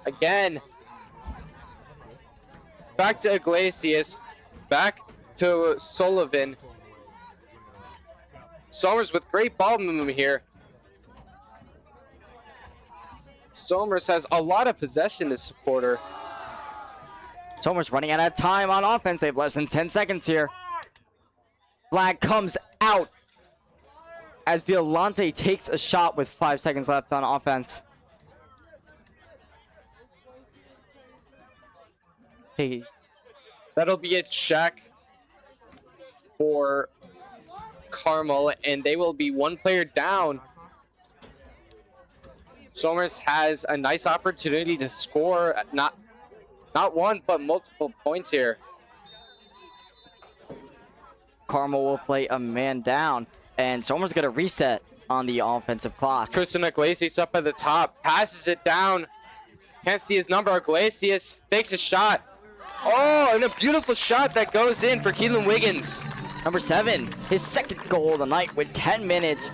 Again. Back to Iglesias. Back to Sullivan. Somers with great ball movement here. Somers has a lot of possession this quarter. Somers running out of time on offense. They have less than 10 seconds here. Flag comes out as Violante takes a shot with 5 seconds left on offense. Hey. That'll be a check for Carmel, and they will be one player down. Somers has a nice opportunity to score not one, but multiple points here. Carmel will play a man down, and Somers going to reset on the offensive clock. Tristan Iglesias up at the top, passes it down. Can't see his number. Iglesias takes a shot. Oh, and a beautiful shot that goes in for Keelan Wiggins. Number 7, his second goal of the night with 10 minutes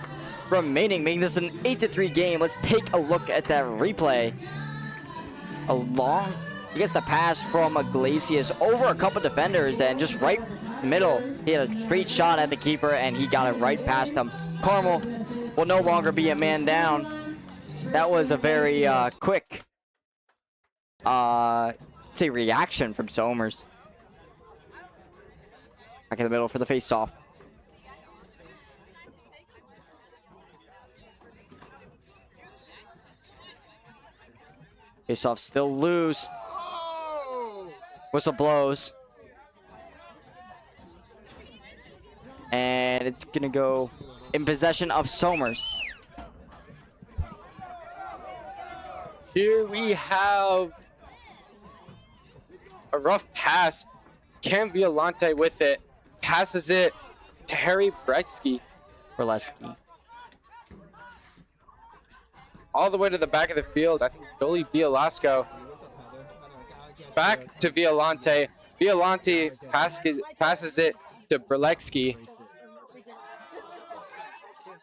remaining, making this an 8-3 game. Let's take a look at that replay. He gets the pass from Iglesias over a couple defenders, and just right middle, he had a straight shot at the keeper, and he got it right past him. Carmel will no longer be a man down. That was a very quick reaction from Somers. Back in the middle for the face-off. Face-off still loose. Whistle blows. And it's going to go in possession of Somers. Here we have a rough pass. Cam Violante with it. Passes it to Harry Bretsky. All the way to the back of the field. I think Billy Bielasco. Back to Violante. Violante passes it to Brzelecki.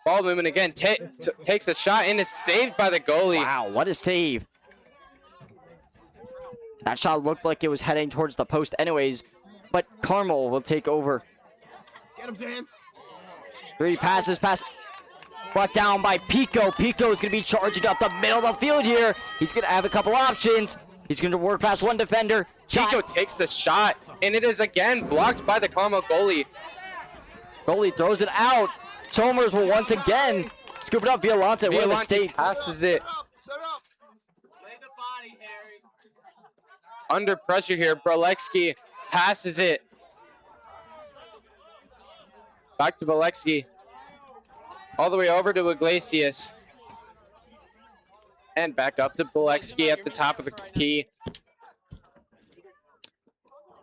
Ball movement again. Takes a shot and is saved by the goalie. Wow, what a save. That shot looked like it was heading towards the post anyways, but Carmel will take over. Get him, Zan. 3 passes, brought down by Pico. Pico is going to be charging up the middle of the field here. He's going to have a couple options. He's going to work past one defender. Pico takes the shot, and it is again blocked by the Carmel goalie. Goalie throws it out. Somers will once again scoop it up. Violante with a mistake. Passes it. Under pressure here, Bralewski passes it. Back to Bralewski. All the way over to Iglesias. And back up to Bralewski at the top of the key.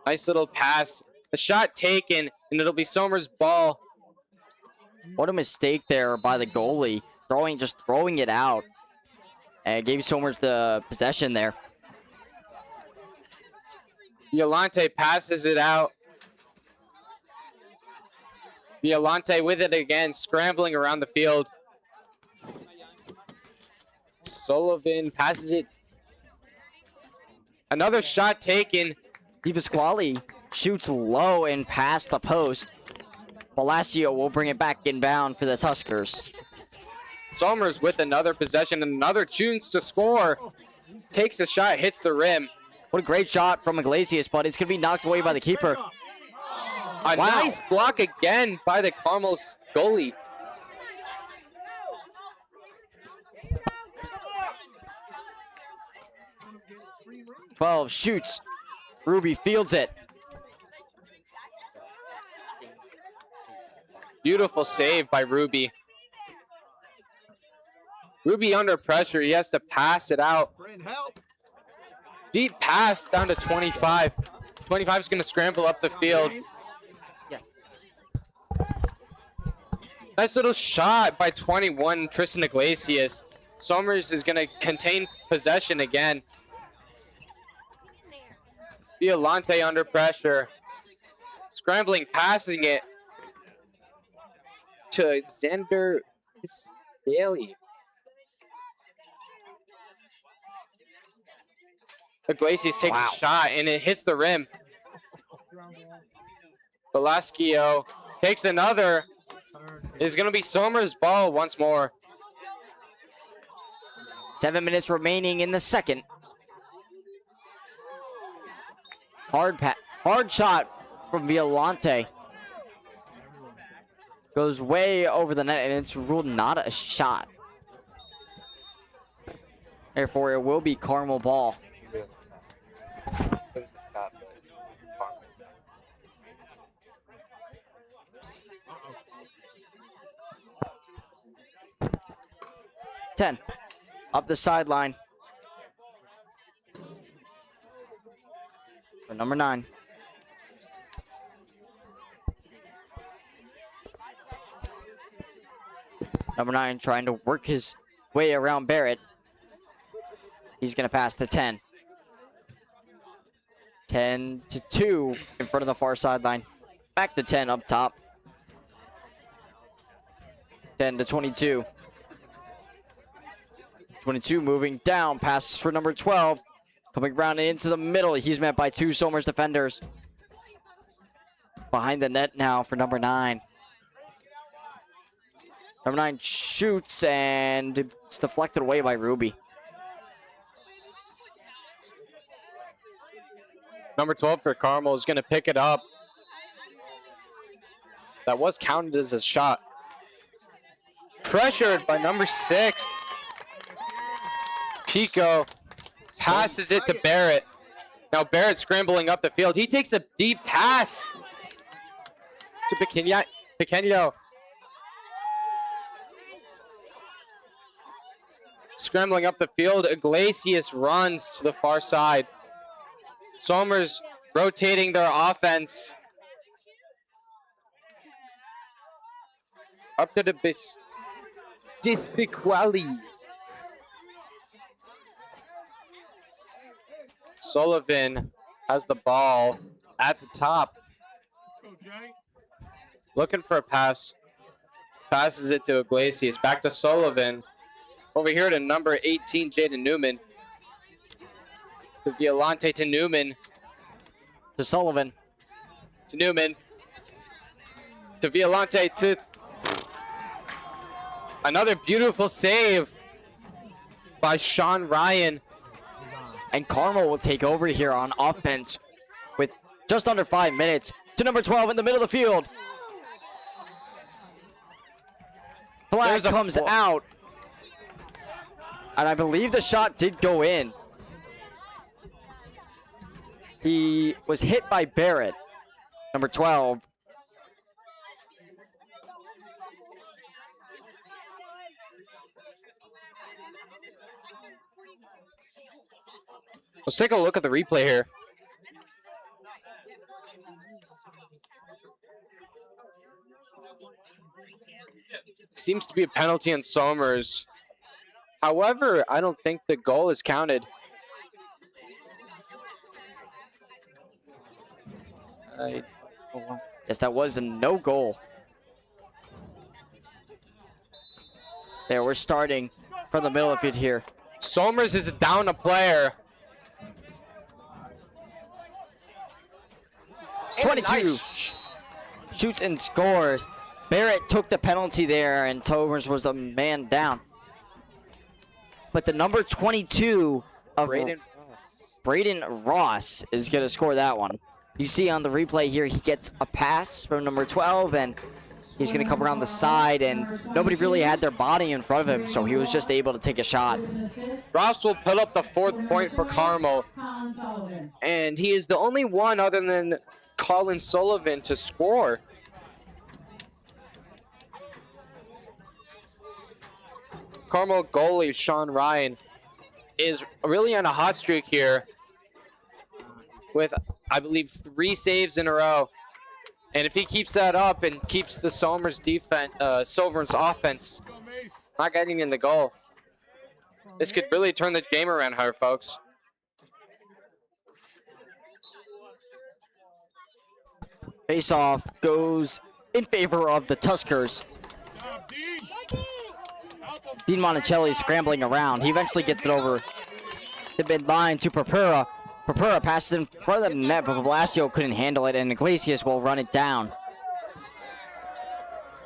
Nice little pass. A shot taken, and it'll be Somers' ball. What a mistake there by the goalie. Just throwing it out. And it gave Somers the possession there. Violante passes it out. Violante with it again, scrambling around the field. Sullivan passes it. Another shot taken. DiPasquale shoots low and past the post. Palacio will bring it back inbound for the Tuskers. Somers with another possession, another chance to score. Takes a shot, hits the rim. What a great shot from Iglesias, but it's going to be knocked away by the keeper. A nice block again by the Carmel's goalie. Well, shoots. Ruby fields it. Beautiful save by Ruby. Ruby under pressure. He has to pass it out. Deep pass down to 25. 25 is going to scramble up the field. Nice little shot by 21, Tristan Iglesias. Somers is going to contain possession again. Violante under pressure. Scrambling, passing it to Xander Bailey. Iglesias takes a shot, and it hits the rim. Velasquez takes another. It's going to be Somers' ball once more. 7 minutes remaining in the second. Hard shot from Violante. Goes way over the net, and it's ruled not a shot. Therefore, it will be Carmel ball. Up the sideline for number 9. Number 9 trying to work his way around Barrett. He's going to pass to 10. 10-2 in front of the far sideline. Back to 10 up top. 10-22. 22 moving down, passes for number 12. Coming around into the middle. He's met by 2 Somers defenders. Behind the net now for number 9. Number 9 shoots, and it's deflected away by Ruby. Number 12 for Carmel is going to pick it up. That was counted as a shot. Pressured by number 6. Pico passes it to Barrett. Now Barrett scrambling up the field. He takes a deep pass to Pequeño. Scrambling up the field. Iglesias runs to the far side. Somers rotating their offense. Up to the Dispiquali. Sullivan has the ball at the top. Looking for a pass. Passes it to Iglesias. Back to Sullivan. Over here to number 18, Jaden Newman. To Violante to Newman. To Sullivan. To Newman. To Violante to... Another beautiful save by Sean Ryan. And Carmel will take over here on offense with just under 5 minutes. To number 12 in the middle of the field. Flag comes out. And I believe the shot did go in. He was hit by Barrett, number 12. Let's take a look at the replay here. Seems to be a penalty on Somers. However, I don't think the goal is counted. Yes, that was a no goal. There, we're starting from the middle of it here. Somers is down a player. 22 shoots and scores. Barrett took the penalty there, and Somers was a man down. But the number 22 of Braden Ross is going to score that one. You see on the replay here, he gets a pass from number 12, and he's going to come around the side, and nobody really had their body in front of him, so he was just able to take a shot. Ross will put up the 4th point for Carmel, and he is the only one other than Colin Sullivan to score. Carmel goalie Sean Ryan is really on a hot streak here with, I believe, 3 saves in a row. And if he keeps that up and keeps the Somers defense, Sovereign's offense not getting in the goal, this could really turn the game around here, folks. Face-off goes in favor of the Tuskers. Dean Monticelli scrambling around. He eventually gets it over the midline to Purpura. Purpura passes in front of the net, but Blasio couldn't handle it, and Iglesias will run it down.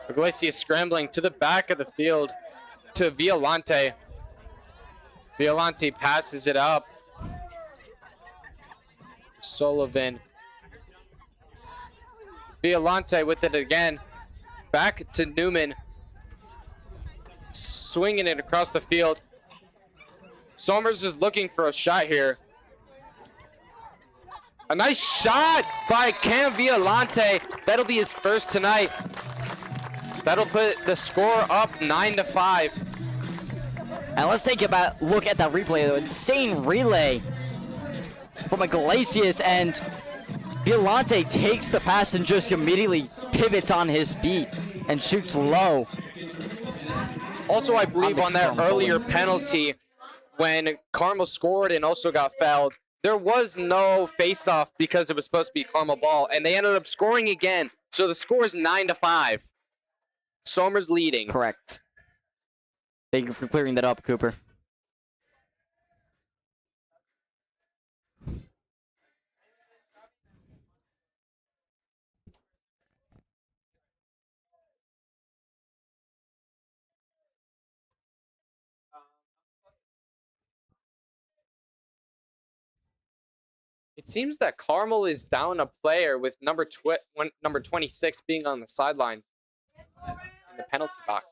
Iglesias scrambling to the back of the field to Violante. Violante passes it up. Sullivan. Violante with it again. Back to Newman. Swinging it across the field. Somers is looking for a shot here. A nice shot by Cam Violante. That'll be his first tonight. That'll put the score up 9-5. And let's take a look at that replay. The insane relay from Iglesias, and Violante takes the pass and just immediately pivots on his feet and shoots low. Also, I believe on that earlier penalty, when Carmel scored and also got fouled, there was no face-off because it was supposed to be Carmel ball, and they ended up scoring again. So the score is 9-5. Somers leading. Correct. Thank you for clearing that up, Cooper. It seems that Carmel is down a player with number 26 being on the sideline in the penalty box.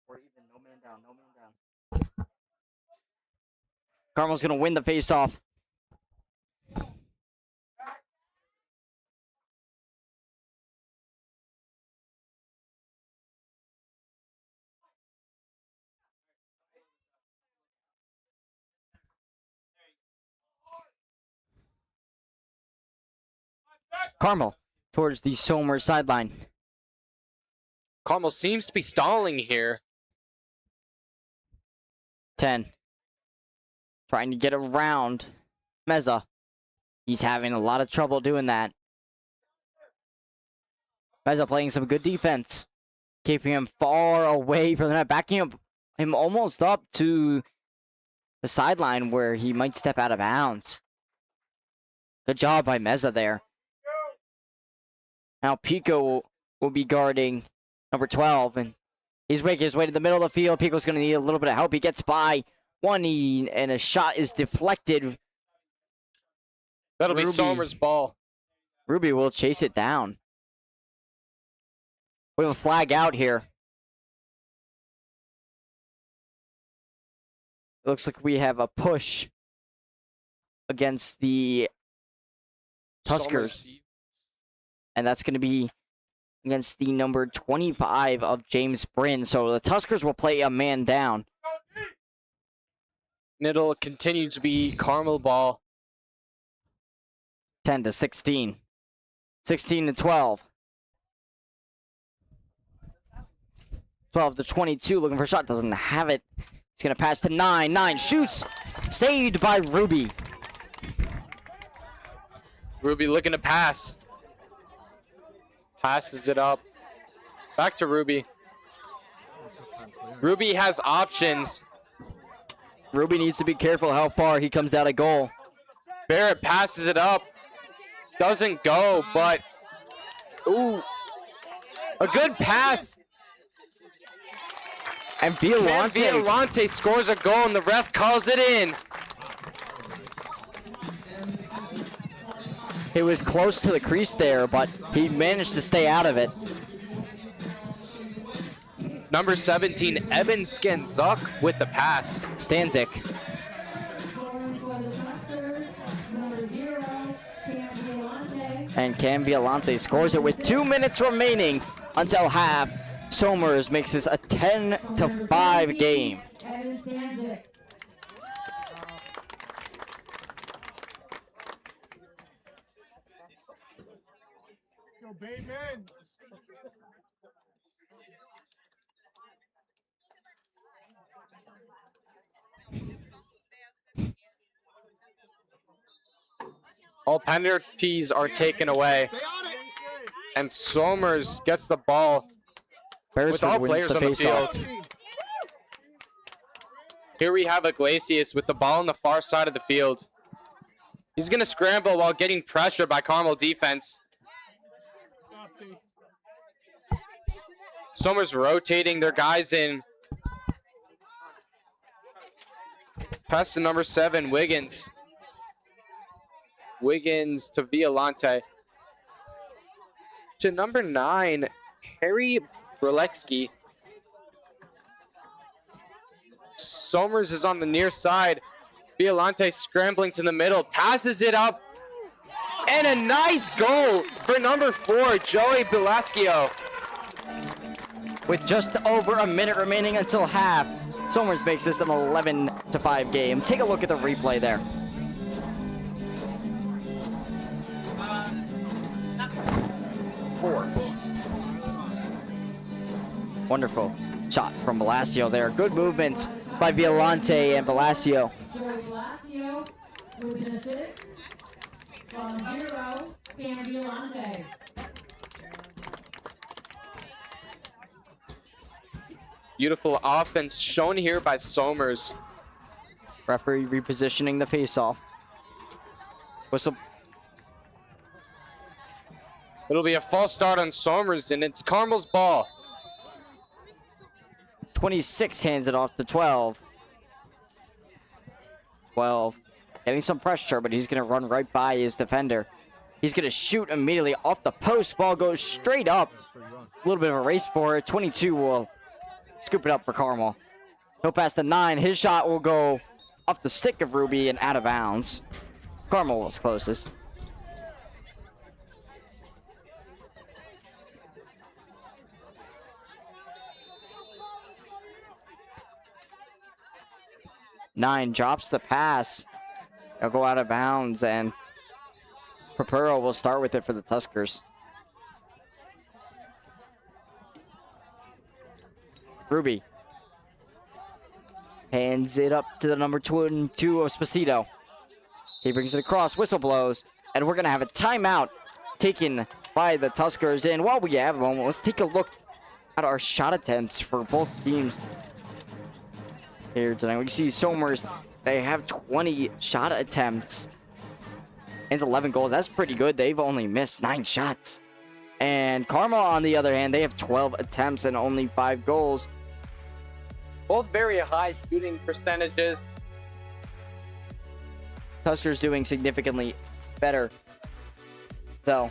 Or even no man down, no man down. Carmel's gonna win the face-off. Carmel towards the Somers sideline. Carmel seems to be stalling here. 10. Trying to get around Meza. He's having a lot of trouble doing that. Meza playing some good defense. keeping him far away from the net, backing him almost up to the sideline where he might step out of bounds. Good job by Meza there. Now Pico will be guarding number 12, and he's making his way to the middle of the field. Pico's going to need a little bit of help. He gets by one, and a shot is deflected. That'll be Somers' ball. Ruby will chase it down. We have a flag out here. It looks like we have a push against the Tuskers. And that's going to be against the number 25 of James Bryn. So the Tuskers will play a man down. And it'll continue to be Carmel ball. 10-16. 16-12. 12-22, looking for a shot, doesn't have it. He's gonna pass to 9. 9 shoots, saved by Ruby. Ruby looking to pass. Passes it up. Back to Ruby. Ruby has options. Ruby needs to be careful how far he comes out of goal. Barrett passes it up. Doesn't go, but ooh, a good pass. And Violante scores a goal, and the ref calls it in. He was close to the crease there, but he managed to stay out of it. Number 17, Eben Skanzuk with the pass. Stanzik. And Cam Violante scores it with 2 minutes remaining until half. Somers makes this a 10-5 game. Yo, Bateman. All penalties are taken away. And Somers gets the ball with all players on the field. Here we have Iglesias with the ball on the far side of the field. He's going to scramble while getting pressure by Carmel defense. Somers rotating their guys in. Pass to number 7, Wiggins. Wiggins to Violante. To number 9, Harry Brolexky. Somers is on the near side. Violante scrambling to the middle, passes it up. And a nice goal for number 4, Joey Velasquez. With just over a minute remaining until half, Somers makes this an 11-5 game. Take a look at the replay there. Wonderful shot from Velasquez there. Good movement by Violante and Velasquez. With an assist from 0, Cam Violante. Beautiful offense shown here by Somers. Referee repositioning the faceoff. Whistle. It'll be a false start on Somers, and it's Carmel's ball. 26 hands it off to 12. 12. Getting some pressure, but he's going to run right by his defender. He's going to shoot immediately off the post. Ball goes straight up. A little bit of a race for it. 22 will scoop it up for Carmel. He'll pass the 9. His shot will go off the stick of Ruby and out of bounds. Carmel was closest. Nine drops the pass. They'll go out of bounds, and Papuro will start with it for the Tuskers. Ruby hands it up to the number 2 of Spacito. He brings it across, whistle blows, and we're going to have a timeout taken by the Tuskers. And while we have a moment, let's take a look at our shot attempts for both teams here tonight. We see Somers, they have 20 shot attempts. It's 11 goals. That's pretty good. They've only missed 9 shots. And Carmel, on the other hand, they have 12 attempts and only 5 goals. Both very high shooting percentages. Tuskers doing significantly better, though.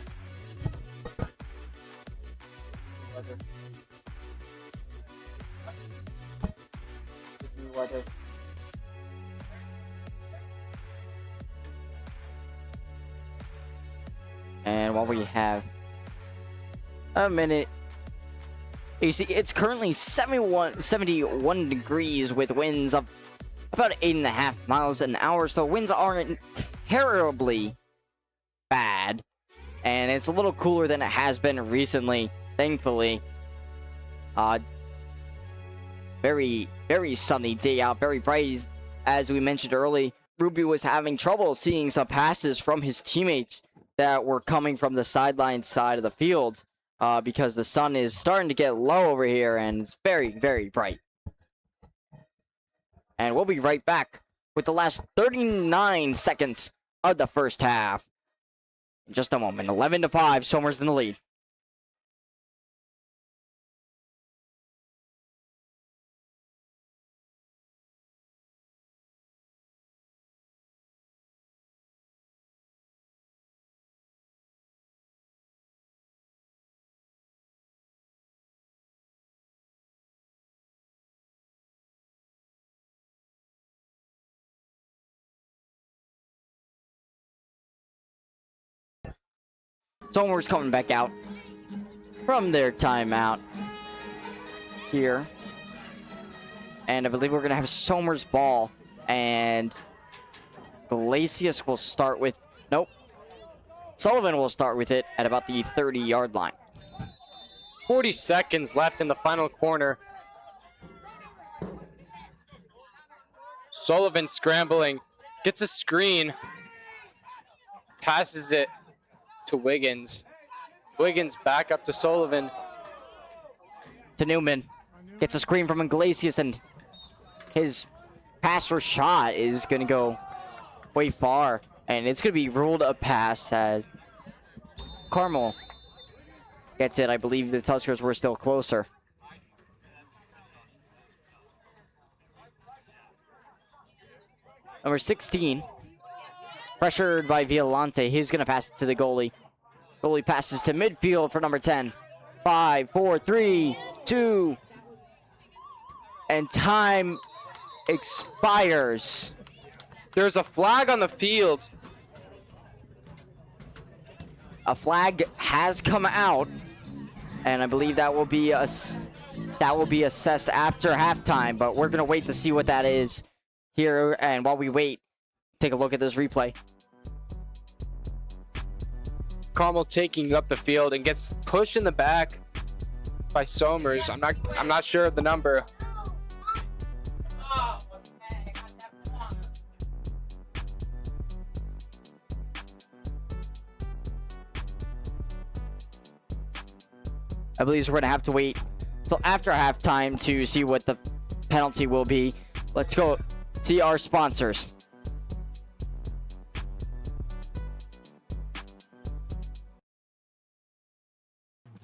And while we have a minute, you see it's currently 71 degrees with winds of about 8.5 miles an hour, so winds aren't terribly bad, and it's a little cooler than it has been recently, thankfully. Very sunny day out, very bright. As we mentioned early, Ruby was having trouble seeing some passes from his teammates that were coming from the sideline side of the field, because the sun is starting to get low over here, and it's very bright. And we'll be right back with the last 39 seconds of the first half. In just a moment. 11-5, Somers in the lead. Somers coming back out from their timeout here. And I believe we're going to have Somers ball. And Glacius will start with... Nope. Sullivan will start with it at about the 30-yard line. 40 seconds left in the final quarter. Sullivan scrambling. Gets a screen. Passes it to Wiggins. Wiggins back up to Sullivan. To Newman. Gets a screen from Iglesias, and his pass or shot is going to go way far. And it's going to be ruled a pass as Carmel gets it. I believe the Tuskers were still closer. Number 16. Pressured by Violante. He's going to pass it to the goalie. Goalie passes to midfield for number 10. 5, 4, 3, 2. And time expires. There's a flag on the field. A flag has come out. And I believe that will be assessed after halftime. But we're going to wait to see what that is here. And while we wait, take a look at this replay. Carmel taking up the field and gets pushed in the back by Somers. I'm not sure of the number. I believe we're going to have to wait till after halftime to see what the penalty will be. Let's go see our sponsors.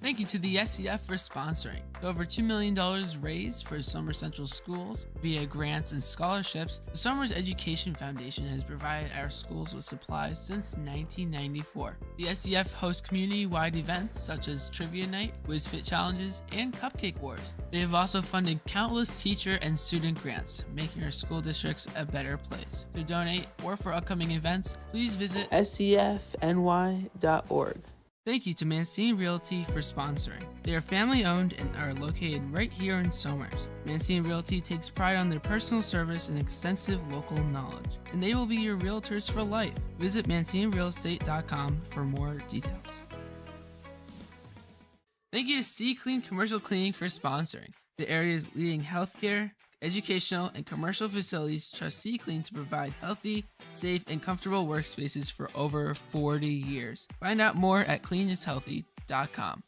Thank you to the SCF for sponsoring. With over $2 million raised for Somers Central schools via grants and scholarships, the Somers Education Foundation has provided our schools with supplies since 1994. The SCF hosts community-wide events such as Trivia Night, Whiz Fit Challenges, and Cupcake Wars. They have also funded countless teacher and student grants, making our school districts a better place. To donate or for upcoming events, please visit scfny.org. Thank you to Mancini Realty for sponsoring. They are family owned and are located right here in Somers. Mancini Realty takes pride on their personal service and extensive local knowledge, and they will be your realtors for life. Visit ManciniRealEstate.com for more details. Thank you to C Clean Commercial Cleaning for sponsoring. The area's leading healthcare, educational, and commercial facilities trust C Clean to provide healthy, safe, and comfortable workspaces for over 40 years. Find out more at cleanishealthy.com.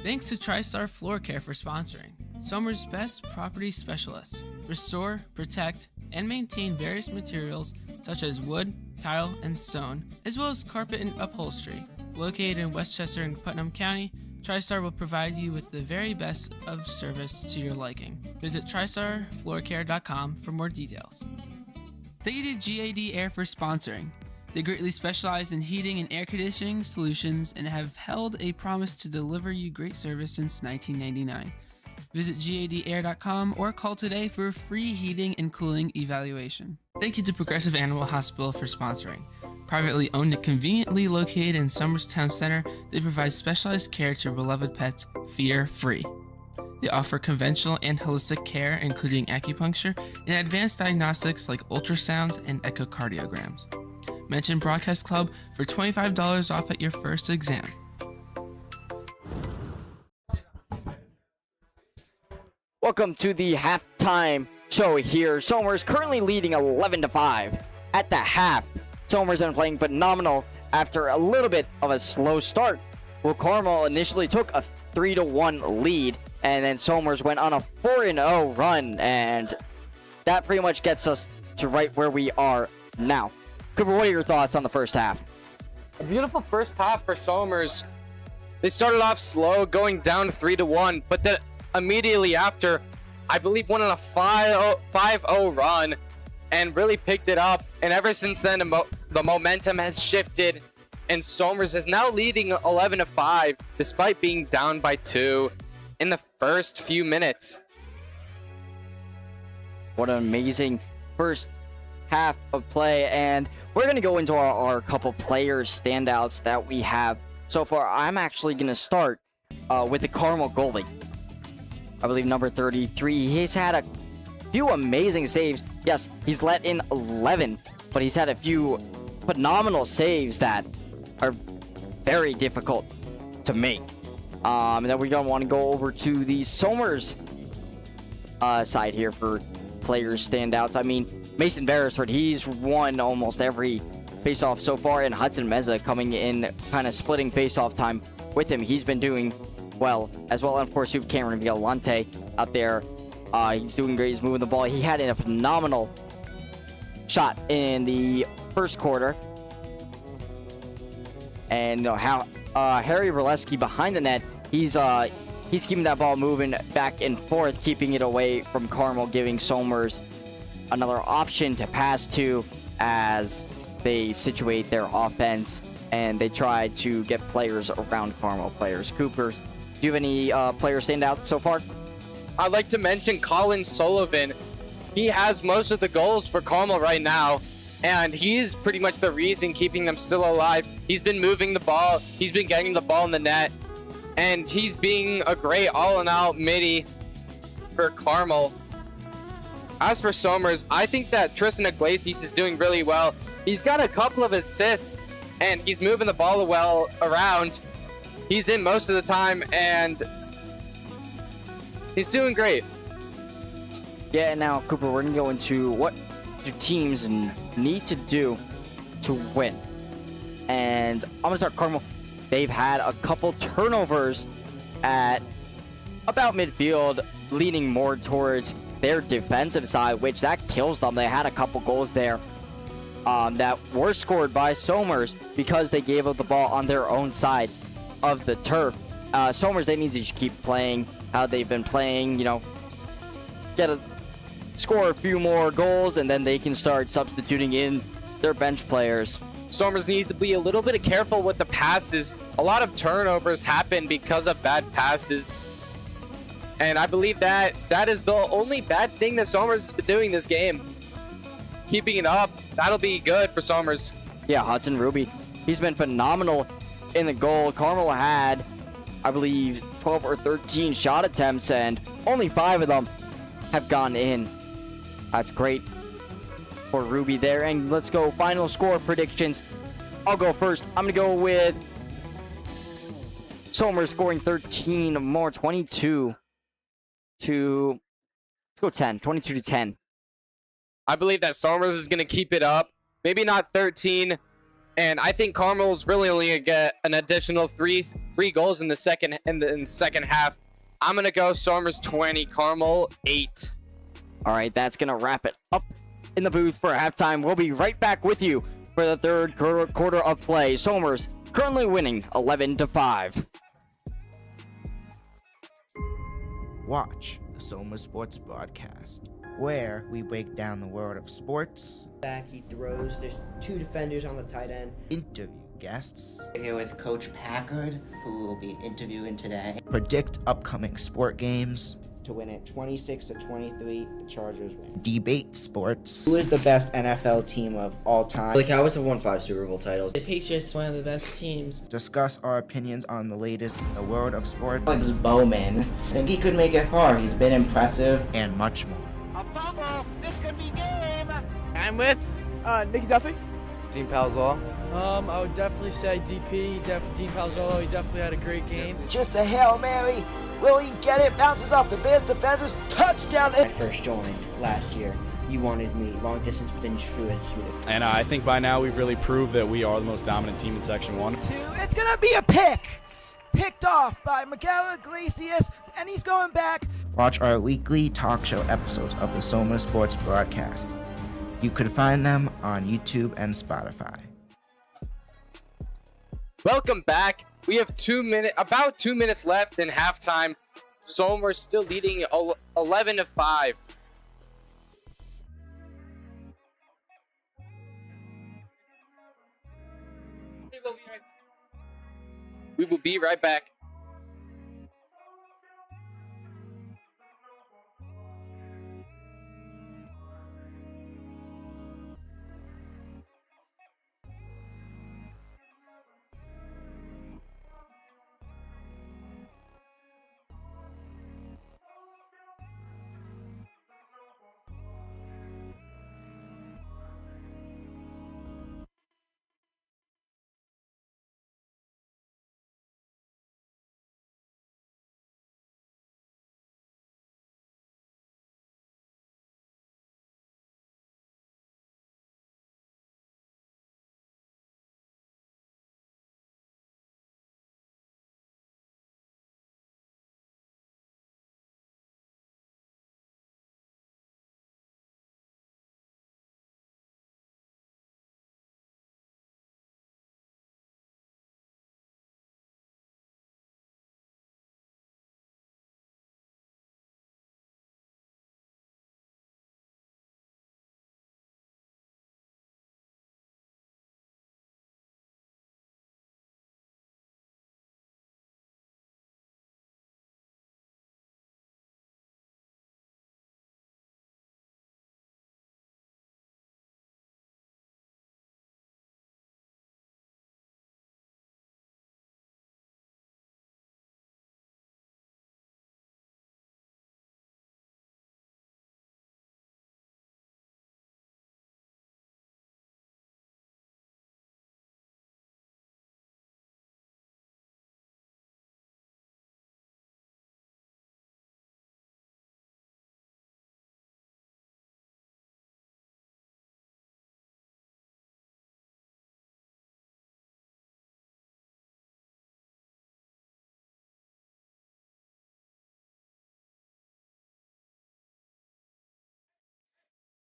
Thanks to TriStar Floor Care for sponsoring. Somers' best property specialists restore, protect, and maintain various materials such as wood, tile, and stone, as well as carpet and upholstery. Located in Westchester and Putnam County, TriStar will provide you with the very best of service to your liking. Visit TristarFloorCare.com for more details. Thank you to GAD Air for sponsoring. They greatly specialize in heating and air conditioning solutions and have held a promise to deliver you great service since 1999. Visit GADAir.com or call today for a free heating and cooling evaluation. Thank you to Progressive Animal Hospital for sponsoring. Privately owned and conveniently located in Somers Town Center, they provide specialized care to your beloved pets fear-free. They offer conventional and holistic care, including acupuncture and advanced diagnostics like ultrasounds and echocardiograms. Mention Broadcast Club for $25 off at your first exam. Welcome to the halftime show here. Somers currently leading 11-5 at the half. Somers been playing phenomenal after a little bit of a slow start. Well, Carmel initially took a 3-1 lead, and then Somers went on a 4-0 run, and that pretty much gets us to right where we are now. Cooper, what are your thoughts on the first half? A beautiful first half for Somers. They started off slow, going down 3-1, but then immediately after, I believe, went on a 5-0 run and really picked it up. And ever since then, the momentum has shifted, and Somers is now leading 11-5, despite being down by 2 in the first few minutes. What an amazing first half of play, and we're going to go into our couple players standouts that we have so far. I'm actually going to start with the Carmel goalie. I believe number 33. He's had a few amazing saves. Yes, he's let in 11, but he's had a few phenomenal saves that are very difficult to make. And then we're going to want to go over to the Somers side here for players standouts. I mean, Mason Beresford, he's won almost every faceoff so far, and Hudson Meza coming in, kind of splitting faceoff time with him. He's been doing well as well. And of course, you have Cameron Violante out there. He's doing great. He's moving the ball. He had a phenomenal shot in the first quarter. And you know how Harry Berleski behind the net, he's keeping that ball moving back and forth, keeping it away from Carmel, giving Somers another option to pass to as they situate their offense and they try to get players around Carmel players. Cooper, do you have any players stand out so far? I'd like to mention Colin Sullivan. He has most of the goals for Carmel right now, and he's pretty much the reason keeping them still alive. He's been moving the ball, he's been getting the ball in the net, and he's being a great all-in-out midi for Carmel. As for Somers, I think that Tristan Iglesias is doing really well. He's got a couple of assists, and he's moving the ball well around. He's in most of the time, and he's doing great. Yeah, now, Cooper, we're going to go into what do teams need to do to win. And I'm going to start Carmel. They've had a couple turnovers at about midfield, leaning more towards their defensive side, which that kills them. They had a couple goals there that were scored by Somers because they gave up the ball on their own side of the turf. Somers, they need to just keep playing how they've been playing, you know, score a few more goals, and then they can start substituting in their bench players. Somers needs to be a little bit careful with the passes. A lot of turnovers happen because of bad passes. And I believe that is the only bad thing that Somers has been doing this game. Keeping it up, that'll be good for Somers. Yeah, Hudson Ruby, he's been phenomenal in the goal. Carmel had, I believe, 12 or 13 shot attempts, and only 5 of them have gone in. That's great for Ruby there. And let's go final score predictions. I'll go first. I'm going to go with Somers scoring 13 more, 22 to, let's go 10, 22 to 10. I believe that Somers is going to keep it up. Maybe not 13, And I think Carmel's really only gonna get an additional three goals in the second half. I'm gonna go Somers 20, Carmel 8. All right, that's gonna wrap it up in the booth for halftime. We'll be right back with you for the third quarter of play. Somers currently winning 11-5. Watch the Soma Sports broadcast, where we break down the world of sports, Back, he throws. There's two defenders on the tight end. interview guests, Here with Coach Packard, who will be interviewing today. predict upcoming sport games, To win it 26-23, the Chargers win. debate sports, Who is the best NFL team of all time? The Cowboys have won 5 Super Bowl titles. The Patriots, one of the best teams. discuss our opinions on the latest in the world of sports, Alex Bowman. I think he could make it far. He's been impressive. and much more. A fumble. This could be game. I'm with Nicky Duffy. Dean Palzall. I would definitely say DP, Dean Palzolo. He definitely had a great game. Just a Hail Mary. Will he get it? Bounces off the Bears defenders. Touchdown. When I first joined last year, you wanted me long distance, but then you threw it sweet. And I think by now we've really proved that we are the most dominant team in Section 1. It's going to be a pick. Picked off by Miguel Iglesias, and he's going back. Watch our weekly talk show episodes of the Soma Sports broadcast. You could find them on YouTube and Spotify. Welcome back. We have about 2 minutes left in halftime. Somers still leading 11-5. We will be right back.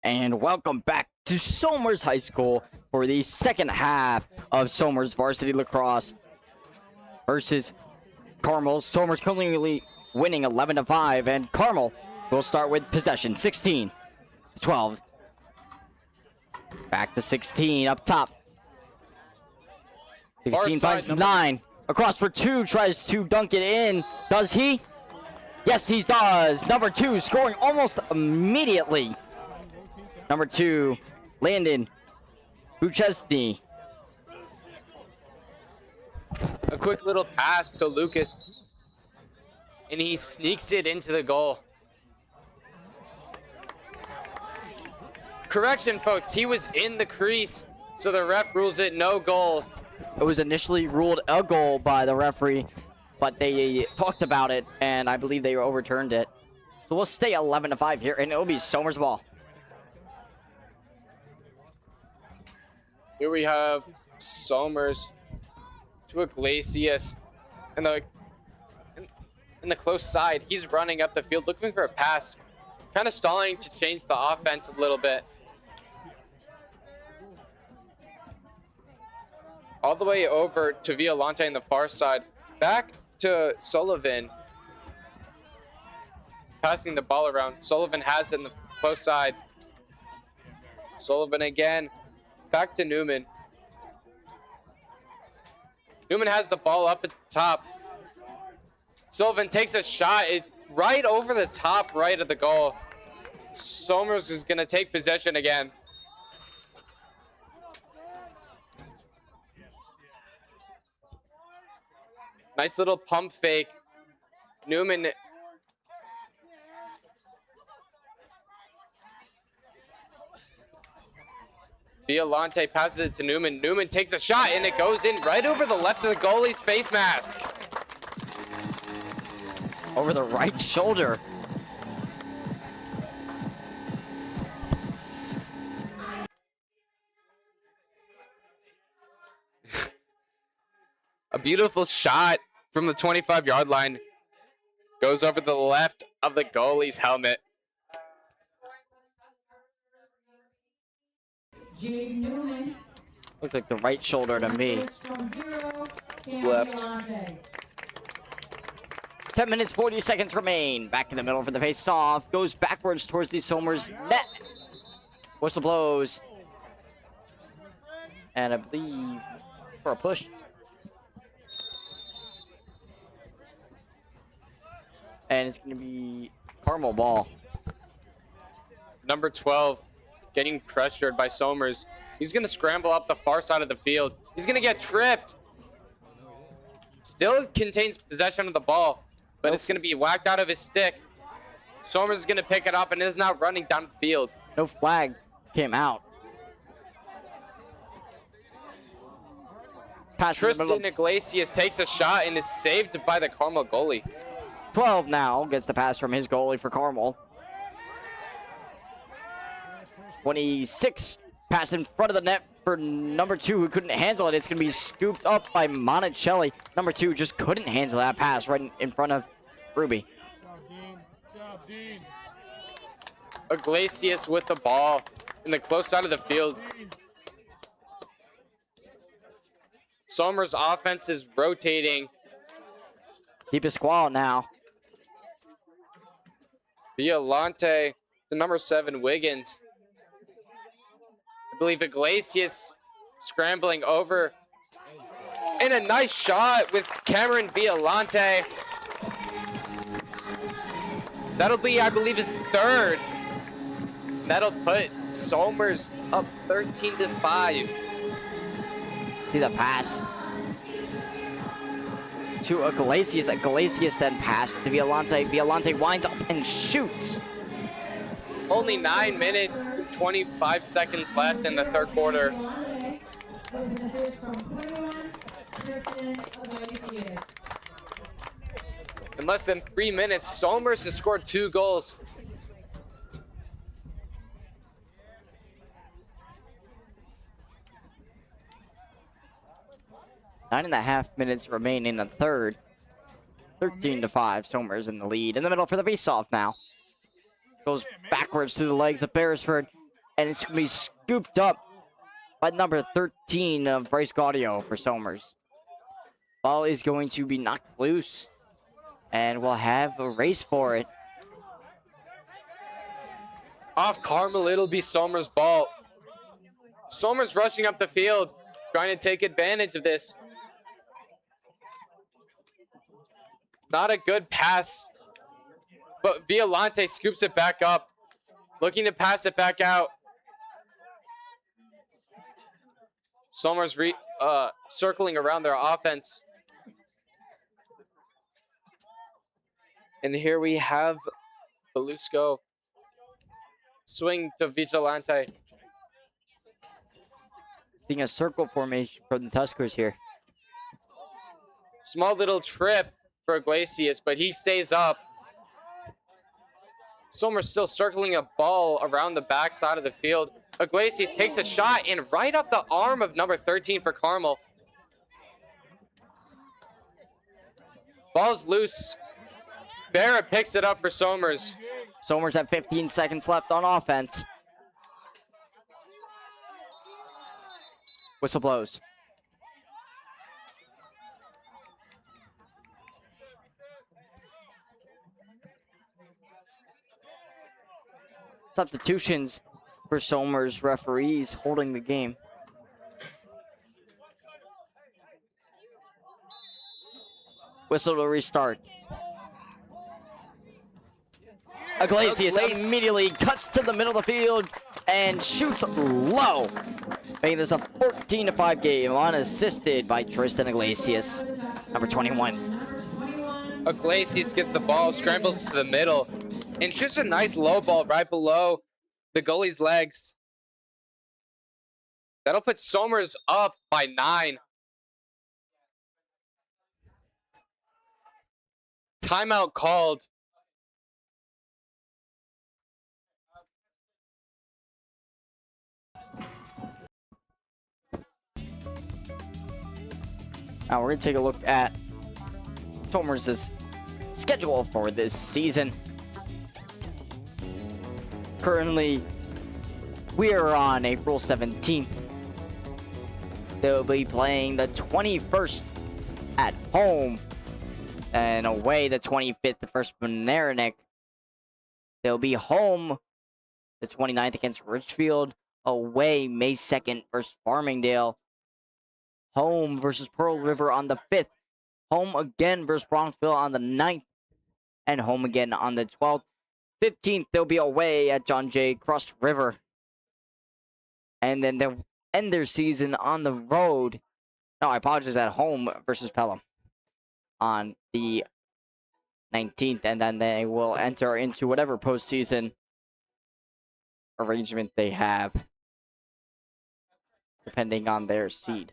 And welcome back to Somers High School for the second half of Somers Varsity Lacrosse versus Carmel. Somers currently winning 11-5, and Carmel will start with possession. 16-12. Back to 16 up top. 16 finds 9. Across for 2, tries to dunk it in. Does he? Yes, he does. Number 2 scoring almost immediately. Number 2, Landon Buchesny. A quick little pass to Lucas, and he sneaks it into the goal. Correction, folks, he was in the crease, so the ref rules it no goal. It was initially ruled a goal by the referee, but they talked about it, and I believe they overturned it. So we'll stay 11-5 here, and it'll be Somers ball. Here we have Somers to Iglesias. And in the close side, he's running up the field looking for a pass. Kind of stalling to change the offense a little bit. All the way over to Violante on the far side. Back to Sullivan. Passing the ball around. Sullivan has it in the close side. Sullivan again. Back to Newman. Newman has the ball up at the top. Sullivan takes a shot. It's right over the top right of the goal. Somers is going to take possession again. Nice little pump fake. Newman. Violante passes it to Newman. Newman takes a shot and it goes in right over the left of the goalie's face mask. Over the right shoulder. A beautiful shot from the 25-yard line. Goes over the left of the goalie's helmet. Looks like the right shoulder to me. Left. 10 minutes, 40 seconds remain. Back in the middle for the face-off. Goes backwards towards the Somers net. Whistle blows. And I believe for a push. And it's going to be Carmel ball. Number 12 getting pressured by Somers. He's going to scramble up the far side of the field. He's going to get tripped. Still contains possession of the ball, but it's going to be whacked out of his stick. Somers is going to pick it up and is now running down the field. No flag came out. Tristan Iglesias takes a shot and is saved by the Carmel goalie. 12 now gets the pass from his goalie for Carmel. 26 pass in front of the net for number 2 who couldn't handle it. It's going to be scooped up by Monticelli. Number 2 just couldn't handle that pass right in front of Ruby. Iglesias with the ball in the close side of the field. Somers' offense is rotating. Keep it squall now. Violante, the number 7 Wiggins. I believe Iglesias scrambling over. And a nice shot with Cameron Violante. That'll be, I believe, his 3rd. That'll put Somers up 13-5. See the pass to Iglesias. Iglesias then passes to Violante. Violante winds up and shoots. Only 9 minutes, 25 seconds left in the 3rd quarter. In less than 3 minutes, Somers has scored 2 goals. Nine and a half minutes remain in the 3rd. 13-5. Somers in the lead. In the middle for the face-off now. Goes backwards to the legs of Beresford. And it's going to be scooped up by number 13 of Bryce Gaudio for Somers. Ball is going to be knocked loose. And we'll have a race for it. Off Carmel, it'll be Somers' ball. Somers rushing up the field, trying to take advantage of this. Not a good pass, but Violante scoops it back up, looking to pass it back out. Somers circling around their offense. And here we have Belusco swing to Vigilante. Seeing a circle formation from the Tuskers here. Small little trip for Iglesias, but he stays up. Somers still circling a ball around the back side of the field. Iglesias takes a shot and right off the arm of number 13 for Carmel. Ball's loose. Barrett picks it up for Somers. Somers have 15 seconds left on offense. Whistle blows. Substitutions for Somers, referees holding the game. Whistle to restart. Iglesias immediately cuts to the middle of the field and shoots low, making this a 14-5 game, unassisted by Tristan Iglesias, number 21. Iglesias gets the ball, scrambles to the middle, and shoots a nice low ball right below the goalie's legs. That'll put Somers up by 9. Timeout called. Now we're going to take a look at Somers' schedule for this season. Currently, we are on April 17th. They'll be playing the 21st at home and away the 25th, the first Monarinic. They'll be home the 29th against Richfield, away May 2nd versus Farmingdale, home versus Pearl River on the 5th, home again versus Bronxville on the 9th, and home again on the 12th. 15th, they'll be away at John Jay Cross River. And then they'll end their season on the road. No, I apologize, at home versus Pelham on the 19th. And then they will enter into whatever postseason arrangement they have, depending on their seed.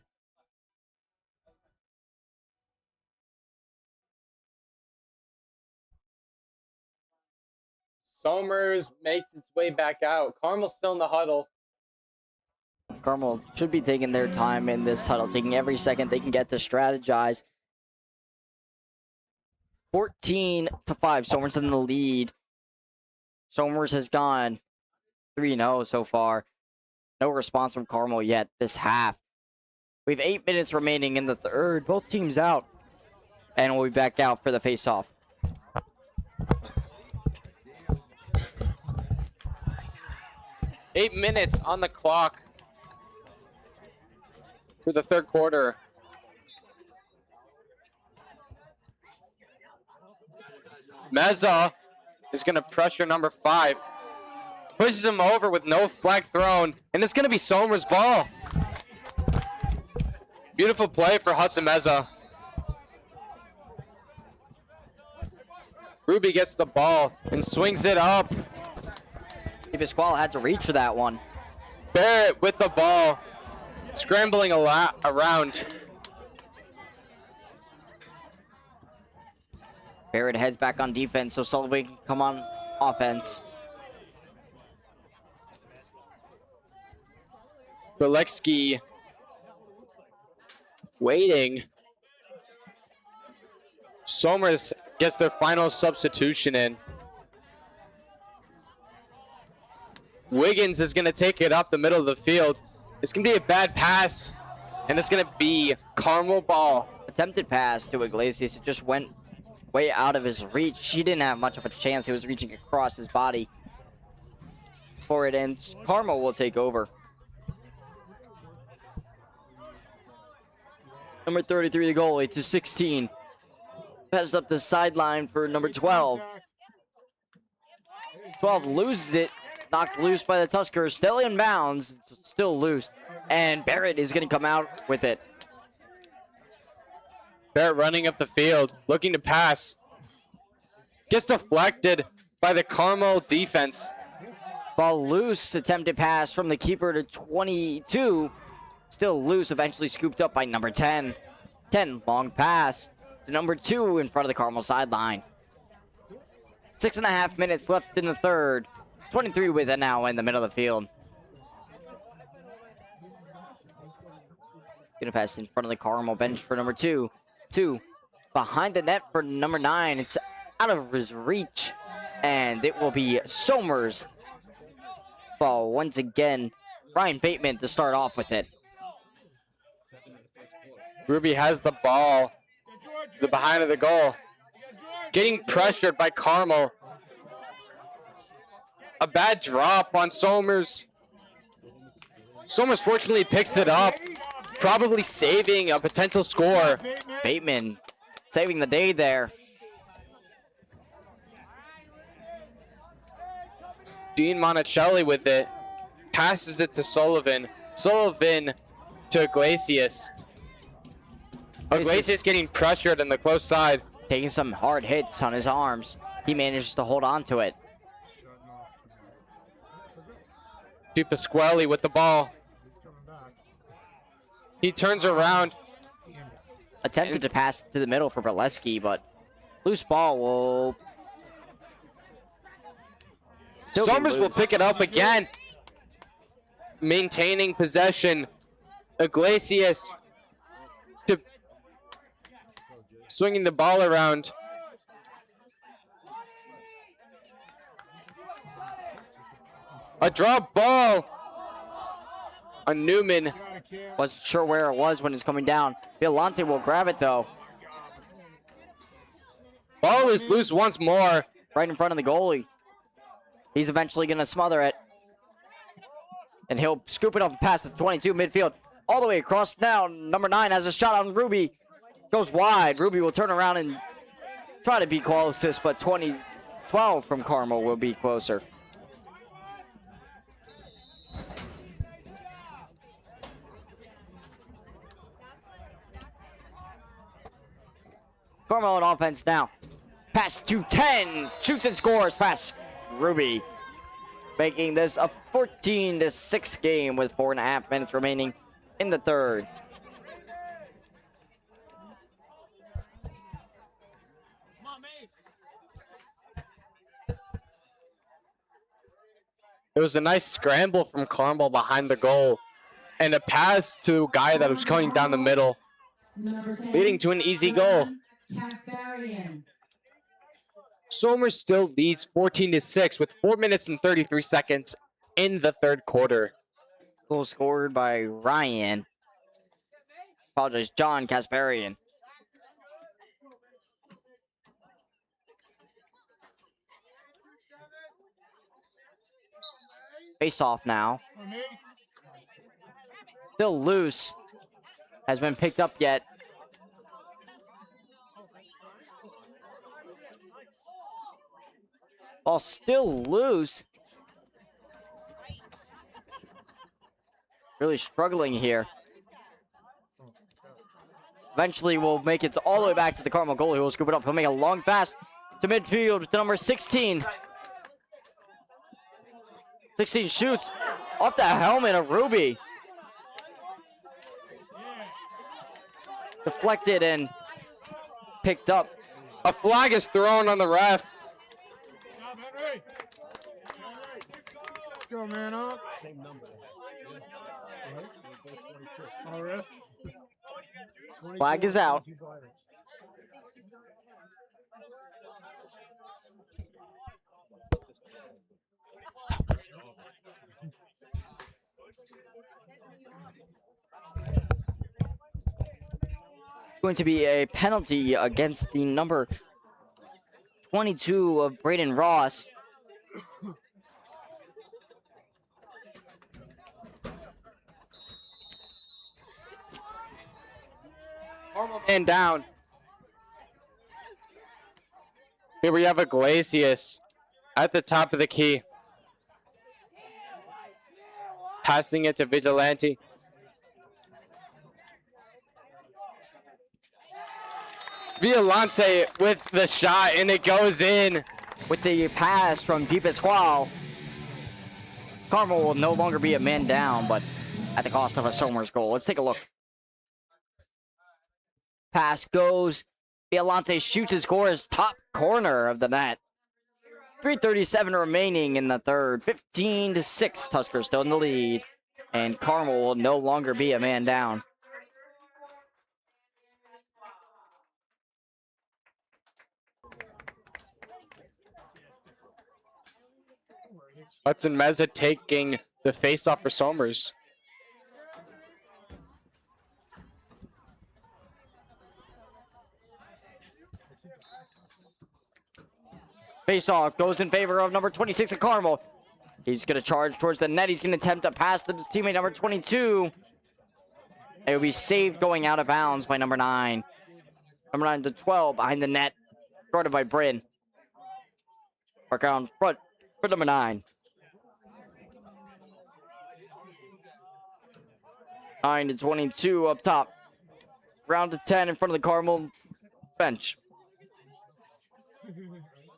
Somers makes its way back out. Carmel's still in the huddle. Carmel should be taking their time in this huddle, taking every second they can get to strategize. 14-5, Somers in the lead. Somers has gone 3-0 so far. No response from Carmel yet this half. We have 8 minutes remaining in the third. Both teams out. And we'll be back out for the face-off. Eight minutes on the clock for the third quarter. Meza is going to pressure number 5. Pushes him over with no flag thrown, and it's going to be Somers' ball. Beautiful play for Hudson Meza. Ruby gets the ball and swings it up. Pasquale had to reach for that one. Barrett with the ball, scrambling around. Barrett heads back on defense, so Sullivan can come on offense. Bilecki waiting. Somers gets their final substitution in. Wiggins is going to take it up the middle of the field. It's going to be a bad pass, and it's going to be Carmel ball. Attempted pass to Iglesias. It just went way out of his reach. He didn't have much of a chance. He was reaching across his body for it, and Carmel will take over. Number 33, the goalie, to 16. Passes up the sideline for number 12. 12 loses it. Knocked loose by the Tuskers, still in bounds, still loose, and Barrett is going to come out with it. Barrett running up the field, looking to pass. Gets deflected by the Carmel defense. Ball loose, attempted pass from the keeper to 22. Still loose, eventually scooped up by number 10. 10, long pass to number 2 in front of the Carmel sideline. 6.5 minutes left in the third. 23 with it now in the middle of the field. Gonna pass in front of the Carmel bench for number 2. 2 behind the net for number 9. It's out of his reach, and it will be Somers' ball once again. Ryan Bateman to start off with it. Ruby has the ball to the behind of the goal. Getting pressured by Carmel. A bad drop on Somers. Somers fortunately picks it up, probably saving a potential score. Bateman saving the day there. Dean Monticelli with it. Passes it to Sullivan. Sullivan to Iglesias. Iglesias getting pressured on the close side. Taking some hard hits on his arms. He manages to hold on to it. To Pasquale with the ball. He turns around. Attempted to pass to the middle for Braleski, but loose ball will... Somers will pick it up again. Maintaining possession. Iglesias to swinging the ball around. A drop ball on Newman. Wasn't sure where it was when it's coming down. Violante will grab it though. Ball is loose once more. Right in front of the goalie. He's eventually going to smother it. And he'll scoop it up and pass the 22 midfield. All the way across now. Number 9 has a shot on Ruby. Goes wide. Ruby will turn around and try to be closest, but 12 from Carmel will be closer. Carmel on offense now. Pass to 10. Shoots and scores. Pass Ruby. Making this a 14-6 game with 4.5 minutes remaining in the third. It was a nice scramble from Carmel behind the goal. And a pass to a guy that was coming down the middle. Leading to an easy goal. Somers still leads 14-6 with 4 minutes and 33 seconds in the third quarter. Goal scored by Ryan. Apologize, John Kasparian. Face off now. Still loose. Has been picked up yet. Ball still loose. Really struggling here. Eventually will make it all the way back to the Carmel goalie who will scoop it up. He'll make a long pass to midfield to number 16. 16 shoots off the helmet of Ruby. Deflected and picked up. A flag is thrown on the ref. Go, man, up. Same number. All right. Flag is out. Going to be a penalty against the number 22 of Braden Ross. Man down. Here we have Iglesias at the top of the key. Passing it to Vigilante. Violante with the shot, and it goes in. With the pass from Di Pasquale. Carmel will no longer be a man down, but at the cost of a Somers goal. Let's take a look. Pass goes. Violante shoots and scores top corner of the net. 3:37 remaining in the third. 15-6. Tuskers still in the lead. And Carmel will no longer be a man down. Hudson Meza taking the face-off for Somers. Face-off goes in favor of number 26 of Carmel. He's going to charge towards the net. He's going to attempt to pass to his teammate number 22. It will be saved going out of bounds by number 9. Number 9 to 12 behind the net. Guarded by Bryn. Mark on front for number 9. 9 to 22 up top. Round to 10 in front of the Carmel bench.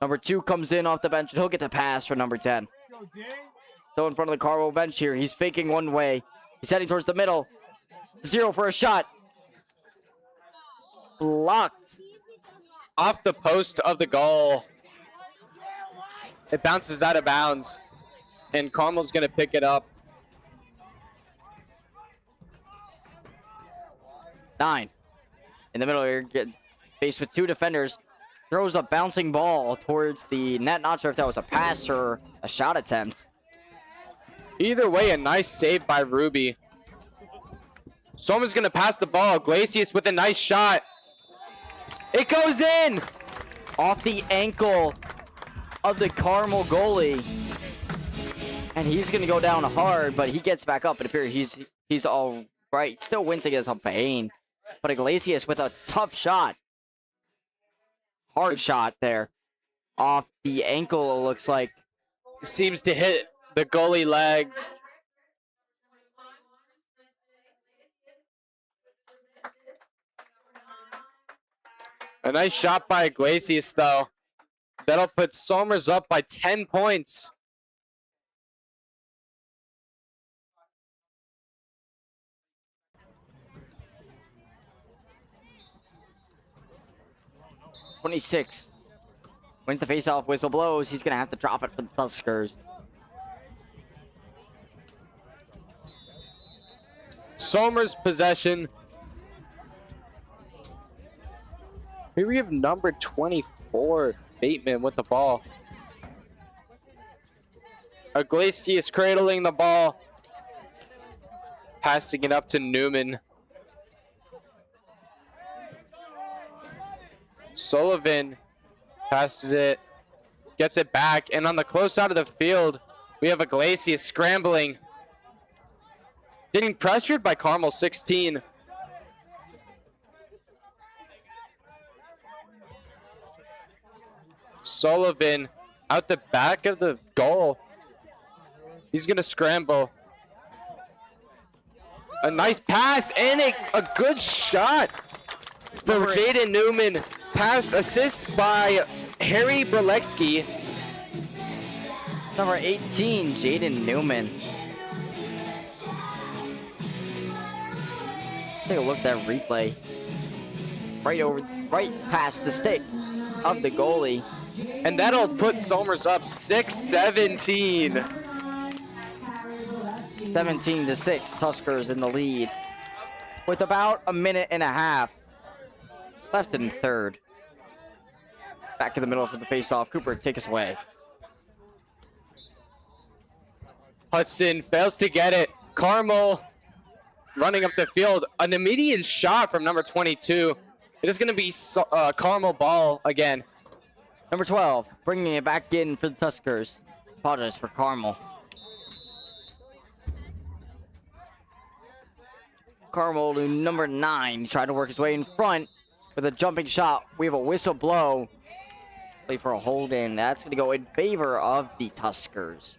Number 2 comes in off the bench, and he'll get the pass for number 10. So in front of the Carmel bench here, he's faking one way. He's heading towards the middle. 0 for a shot. Blocked. Off the post of the goal. It bounces out of bounds. And Carmel's going to pick it up. 9. In the middle here, faced with 2 defenders. Throws a bouncing ball towards the net. Not sure if that was a pass or a shot attempt. Either way, a nice save by Ruby. Somers going to pass the ball. Glacius with a nice shot. It goes in! Off the ankle of the Carmel goalie. And he's going to go down hard, but he gets back up. It appears he's all right. Still wincing as a pain. But Iglesias with a tough shot. Hard shot there. Off the ankle, it looks like. Seems to hit the goalie legs. A nice shot by Iglesias, though. That'll put Somers up by 10 points. .26 wins the faceoff. Whistle blows. He's gonna have to drop it for the Tuskers. Somers possession. Here we have number 24, Bateman with the ball. Iglesias cradling the ball. Passing it up to Newman. Sullivan passes it, gets it back, and on the close side of the field, we have Iglesias scrambling. Getting pressured by Carmel 16. Sullivan out the back of the goal. He's going to scramble. A nice pass and a good shot from Jaden Newman. Pass assist by Harry Bralewski. Number 18, Jaden Newman. Take a look at that replay. Right past the stick of the goalie. And that'll put Somers up 6-17. 17-6, Tuskers in the lead. With about a minute and a half left in third. Back in the middle for the face-off. Cooper, take us away. Hudson fails to get it. Carmel running up the field. An immediate shot from number 22. It is going to be Carmel ball again. Number 12, bringing it back in for the Tuskers. Apologize for Carmel. Carmel to number 9. Trying to work his way in front with a jumping shot. We have a whistle blow. Play for a hold in. That's going to go in favor of the Tuskers.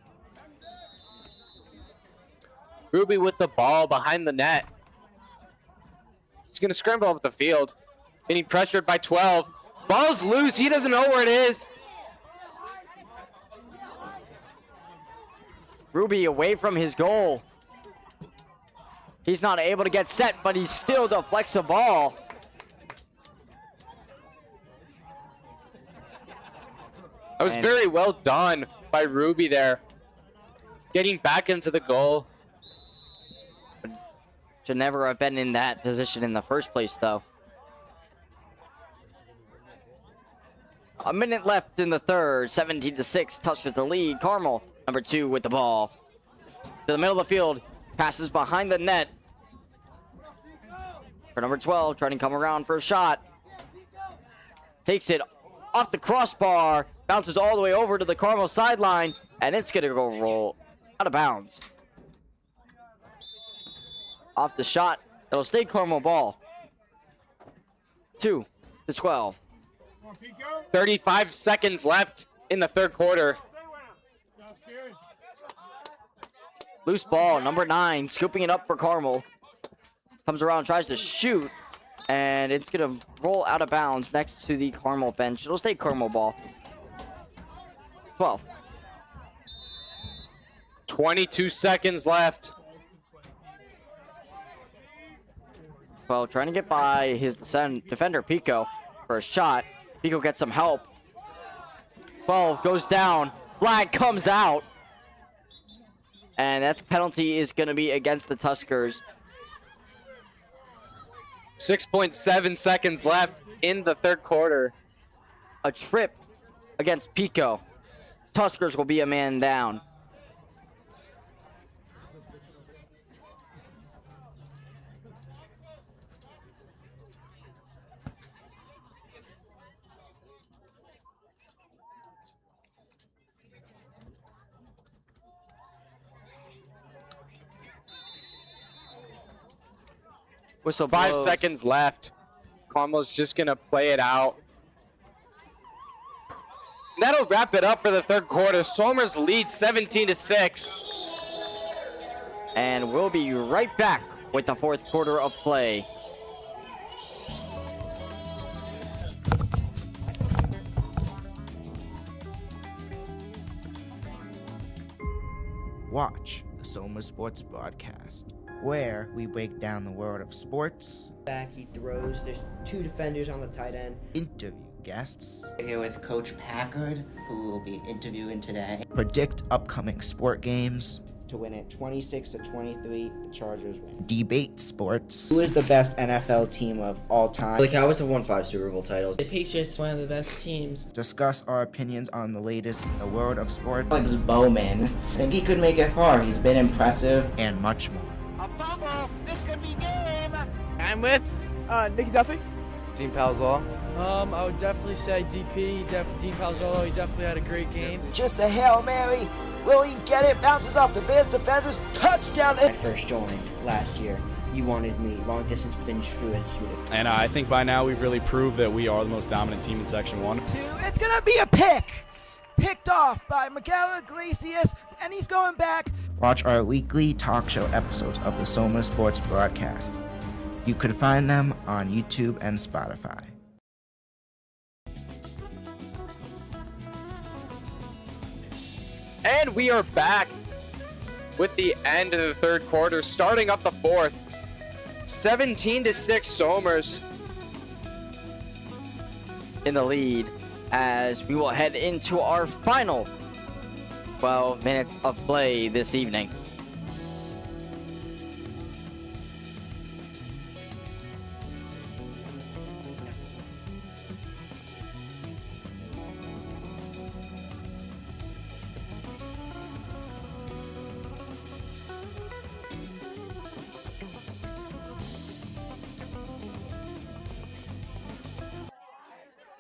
Ruby with the ball behind the net. He's going to scramble up the field. Getting pressured by 12. Ball's loose. He doesn't know where it is. Ruby away from his goal. He's not able to get set, but he still deflects the ball. That was very well done by Ruby there. Getting back into the goal. Should never have been in that position in the first place, though. A minute left in the third. 17-6, Tuskers the lead. Carmel Number 2 with the ball. To the middle of the field. Passes behind the net. For number 12, trying to come around for a shot. Takes it off the crossbar. Bounces all the way over to the Carmel sideline. And it's going to go roll out of bounds. Off the shot. It'll stay Carmel ball. 2 to 12. 35 seconds left in the third quarter. Loose ball, number 9, scooping it up for Carmel. Comes around, tries to shoot, and it's going to roll out of bounds next to the Carmel bench. It'll stay Carmel ball. 12. 22 seconds left. 12, trying to get by his defender, Pico, for a shot. Pico gets some help. 12 goes down. Flag comes out. And that penalty is going to be against the Tuskers. 6.7 seconds left in the third quarter. A trip against Pico. Tuskers will be a man down. Whistle 5 blows. seconds left. Carmel's just going to play it out. And that'll wrap it up for the third quarter. Somers leads 17-6. And we'll be right back with the fourth quarter of play. Watch the Soma Sports Broadcast, where we break down the world of sports, Back, he throws. There's 2 defenders on the tight end. interview guests, We're here with Coach Packard, who will be interviewing today. predict upcoming sport games, To win it 26-23, the Chargers win. debate sports, Who is the best NFL team of all time? The Cowboys have won 5 Super Bowl titles. The Patriots, one of the best teams. discuss our opinions on the latest in the world of sports, Alex Bowman. I think he could make it far. He's been impressive. and much more. I'm with Nicky Duffy. Dean Palzall. I would definitely say DP, Dean Palzolo. He definitely had a great game. Just a Hail Mary. Will he get it? Bounces off the Bears defenders. Touchdown. When I first joined last year, you wanted me long distance, but then you threw it. And I think by now we've really proved that we are the most dominant team in Section 1. It's going to be a pick. Picked off by Miguel Iglesias, and he's going back. Watch our weekly talk show episodes of the Soma Sports Broadcast. You could find them on YouTube and Spotify. And we are back with the end of the third quarter, starting up the fourth. 17-6 Somers In the lead as we will head into our final 12 minutes of play this evening.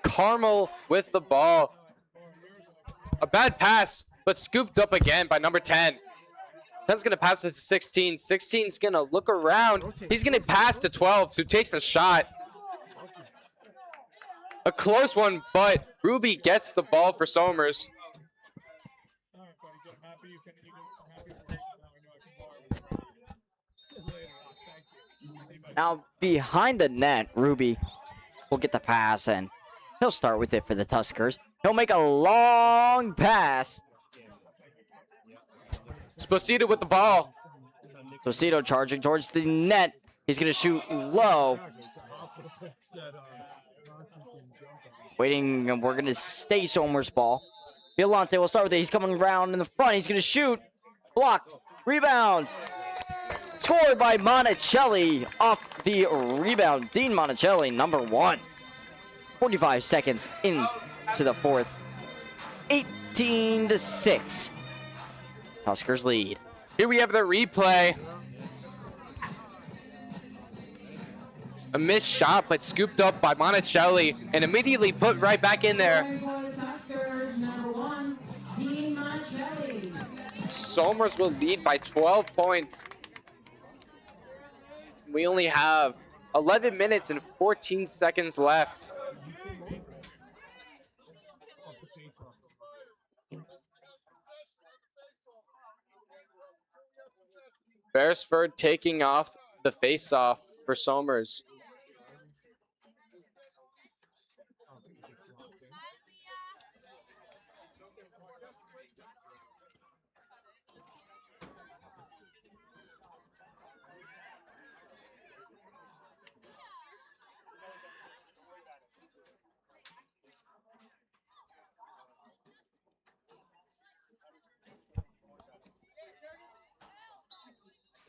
Carmel with the ball. A bad pass, but scooped up again by number 10. 10's going to pass it to 16. 16's going to look around. He's going to pass to 12, who takes a shot. A close one, but Ruby gets the ball for Somers. Now behind the net, Ruby will get the pass and he'll start with it for the Tuskers. He'll make a long pass. Sposito with the ball. Sposito charging towards the net. He's going to shoot low. Waiting, and we're going to stay Somers' ball. Violante will start with it. He's coming around in the front. He's going to shoot. Blocked. Rebound. Scored by Monticelli off the rebound. Dean Monticelli, number 1. 45 seconds into the fourth. 18-6. Tuskers lead. Here we have the replay. A missed shot, but scooped up by Monticelli and immediately put right back in there. Somers will lead by 12 points. We only have 11 minutes and 14 seconds left. Beresford taking off the faceoff for Somers.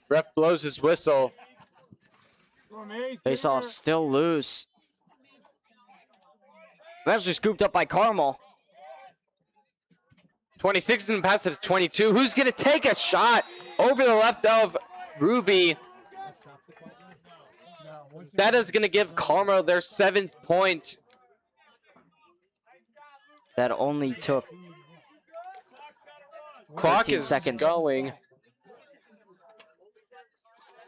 Ref blows his whistle. Face off still loose. Eventually scooped up by Carmel. 26 and pass it to 22. Who's going to take a shot over the left of Ruby? That is going to give Carmel their 7th point. That only took Clock is seconds. going.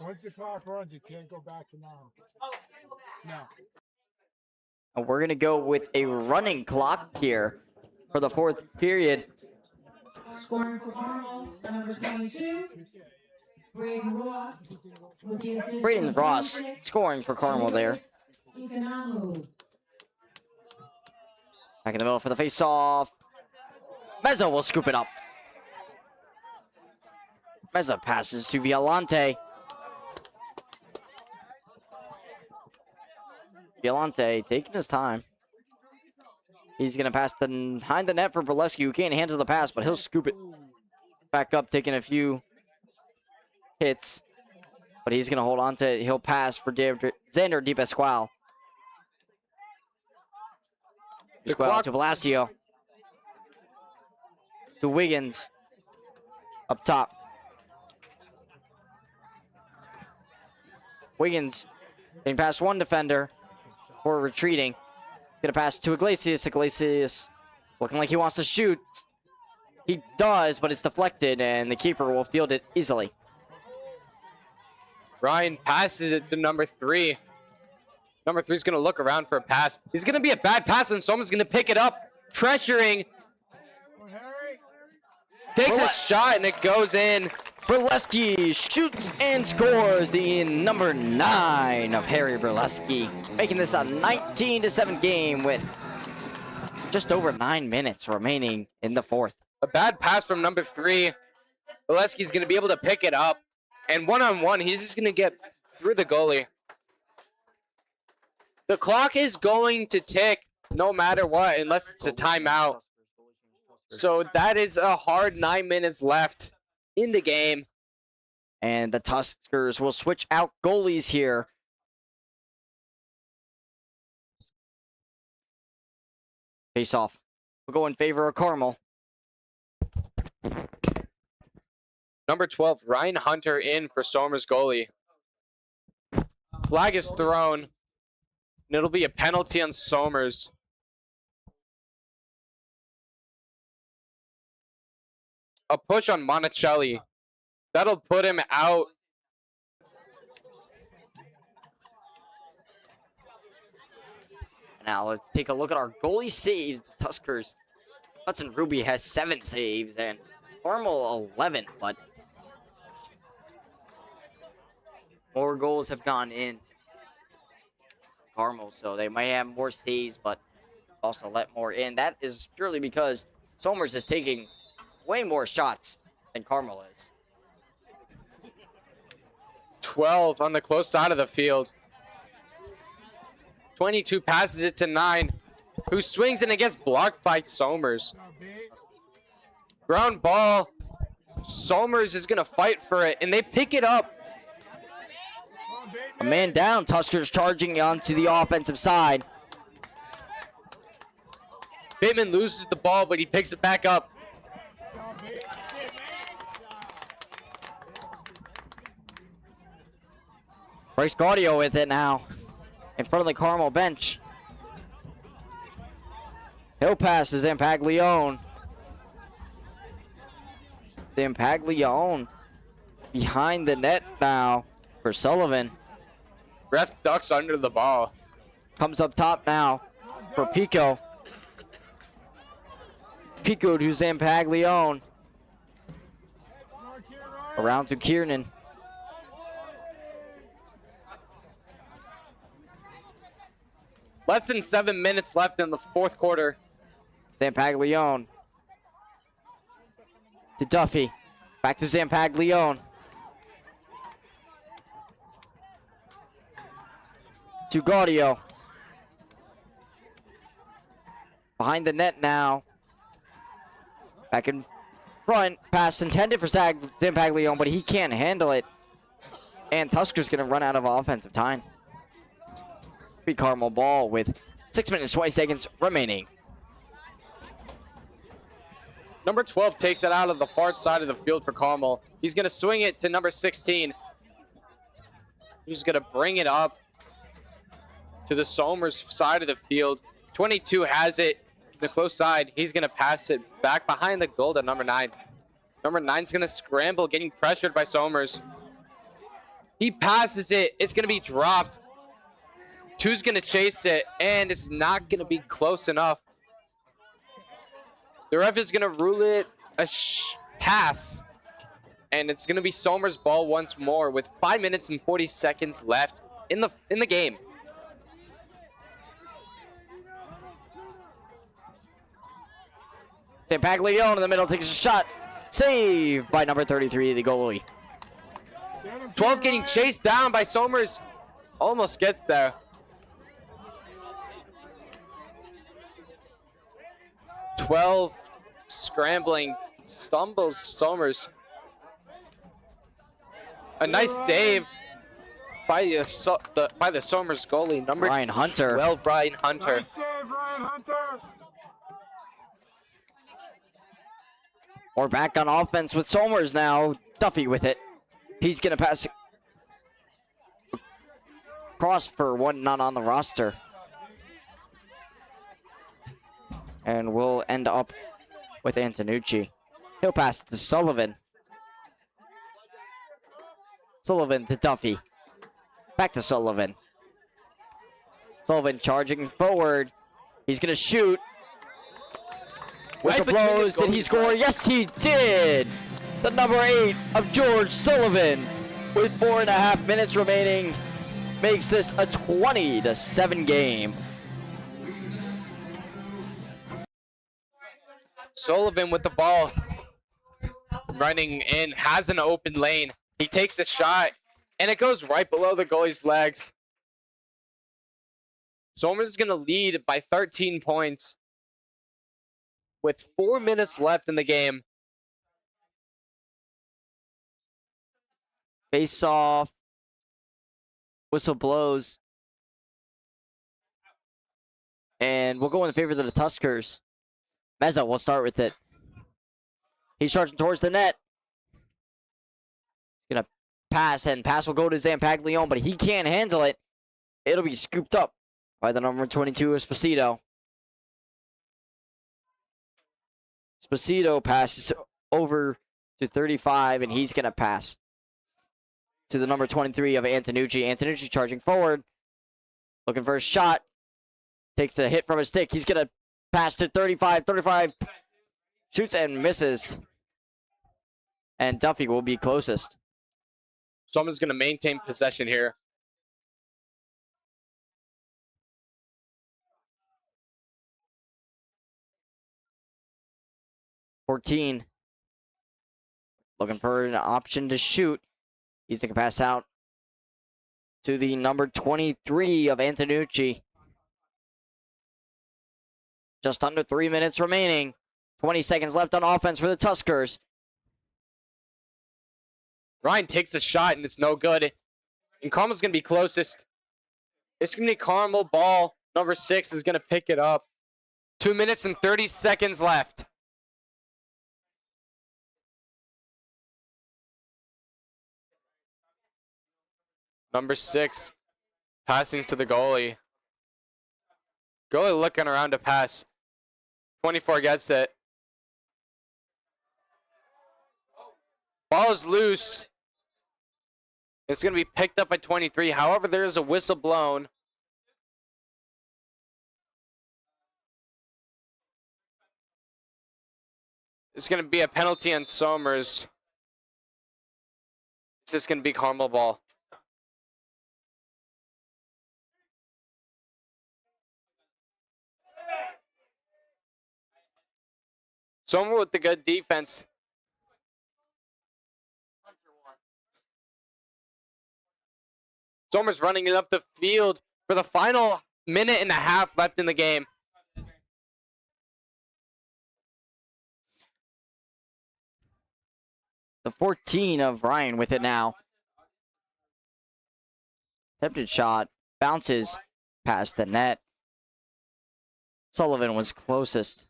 Once the clock runs, you can't go back to now. No. And we're going to go with a running clock here for the 4th period. Scoring for Carmel, number 22, Braden Ross. With the assist Braden of Ross scoring for Carmel there. Ikanamu. Back in the middle for the face-off. Meza will scoop it up. Meza passes to Violante. Violante taking his time. He's going to pass behind the net for Burleski, who can't handle the pass, but he'll scoop it back up, taking a few hits. But he's going to hold on to it. He'll pass for Xander Di Pasquale. Pasquale to Velasquez. To Wiggins. Up top. Wiggins getting past one defender. Or retreating. He's going to pass to Iglesias. Iglesias looking like he wants to shoot. He does, but it's deflected, and the keeper will field it easily. Ryan passes it to number 3. Number 3 is going to look around for a pass. He's going to be a bad pass, and someone's going to pick it up. Pressuring. Takes a shot, and it goes in. Burleski shoots and scores the number 9 of Harry Burleski, making this a 19-7 game with just over 9 minutes remaining in the 4th. A bad pass from number 3. Burleski's going to be able to pick it up. And one-on-one, he's just going to get through the goalie. The clock is going to tick no matter what, unless it's a timeout. So that is a hard 9 minutes left in the game. And the Tuskers will switch out goalies here. Face off. We'll go in favor of Carmel. Number 12, Ryan Hunter in for Somers goalie. Flag is thrown. And it'll be a penalty on Somers. A push on Monticelli. That'll put him out. Now let's take a look at our goalie saves. The Tuskers. Hudson Ruby has 7 saves and Carmel 11, but more goals have gone in Carmel, so they might have more saves, but also let more in. That is purely because Somers is taking way more shots than Carmel is. 12 on the close side of the field. 22 passes it to 9, who swings and it gets blocked by Somers. Ground ball. Somers is going to fight for it, and they pick it up. A man down. Tuskers charging onto the offensive side. Bateman loses the ball, but he picks it back up. Bryce Gaudio with it now. In front of the Carmel bench. He'll pass to Zampaglione. Zampaglione behind the net now for Sullivan. Ref ducks under the ball. Comes up top now for Pico. Pico to Zampaglione. Around to Kiernan. Less than 7 minutes left in the fourth quarter. Zampaglione. To Duffy. Back to Zampaglione. To Gaudio. Behind the net now. Back in front. Pass intended for Zampaglione, but he can't handle it. And Tuskers going to run out of offensive time. Be Carmel ball with 6 minutes, 20 seconds remaining. Number 12 takes it out of the far side of the field for Carmel. He's going to swing it to number 16. He's going to bring it up to the Somers side of the field. 22 has it, the close side. He's going to pass it back behind the goal to number 9. Number 9's going to scramble, getting pressured by Somers. He passes it. It's going to be dropped. 2's going to chase it, and it's not going to be close enough. The ref is going to rule it a pass, and it's going to be Somers' ball once more with 5 minutes and 40 seconds left in the game. Zampaglione in the middle takes a shot. Saved by number 33, the goalie. 12 getting chased down by Somers. Almost get there. 12 scrambling, stumbles Somers. A nice save by the Somers goalie, number Ryan Hunter. 12, Ryan Hunter. Nice save, Ryan Hunter. We're back on offense with Somers now. Duffy with it. He's going to pass across for one not on the roster. And we'll end up with Antonucci. He'll pass to Sullivan. Sullivan to Duffy. Back to Sullivan. Sullivan charging forward. He's going to shoot. Whistle blows. Did he score? Yes, he did. The number 8 of George Sullivan, with 4.5 minutes remaining, makes this a 20-7 game. Sullivan with the ball, running in, has an open lane. He takes a shot, and it goes right below the goalie's legs. Somers is going to lead by 13 points with 4 minutes left in the game. Face off. Whistle blows. And we'll go in favor of the Tuskers. Meza will start with it. He's charging towards the net. He's going to pass, and pass will go to Zampaglione, but he can't handle it. It'll be scooped up by the number 22, Esposito. Esposito passes over to 35, and he's going to pass to the number 23 of Antonucci. Antonucci charging forward. Looking for a shot. Takes a hit from his stick. He's going to pass to 35. 35 shoots and misses. And Duffy will be closest. Someone's going to maintain possession here. .14. Looking for an option to shoot. He's going to pass out to the number 23 of Antonucci. Just under 3 minutes remaining. 20 seconds left on offense for the Tuskers. Ryan takes a shot, and it's no good. And Carmel's going to be closest. It's going to be Carmel ball. Number 6 is going to pick it up. 2 minutes and 30 seconds left. Number 6, passing to the goalie. Goalie looking around to pass. 24 gets it. Ball is loose. It's going to be picked up by 23. However, there is a whistle blown. It's going to be a penalty on Somers. It's just going to be Carmel ball. Somers with the good defense. Somers running it up the field for the final minute and a half left in the game. The 14 of Ryan with it now. Attempted shot. Bounces past the net. Sullivan was closest.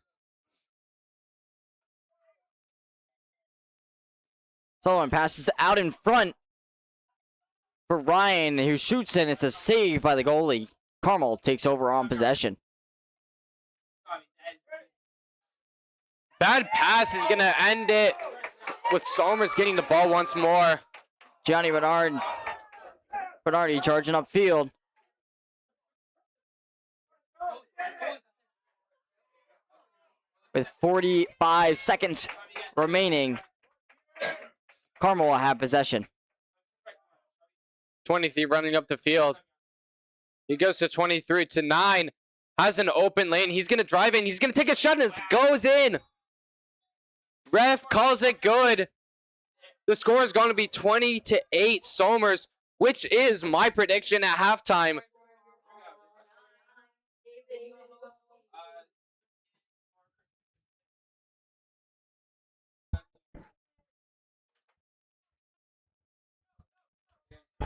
Sullivan passes out in front for Ryan, who shoots in. It's a save by the goalie. Carmel takes over on possession. Bad pass is going to end it with Somers getting the ball once more. Gianni Bernardi charging upfield. With 45 seconds remaining, Carmel will have possession. 23 running up the field. He goes to 23 to 9. Has an open lane. He's going to drive in. He's going to take a shot and it goes in. Ref calls it good. The score is going to be 20-8 Somers, which is my prediction at halftime.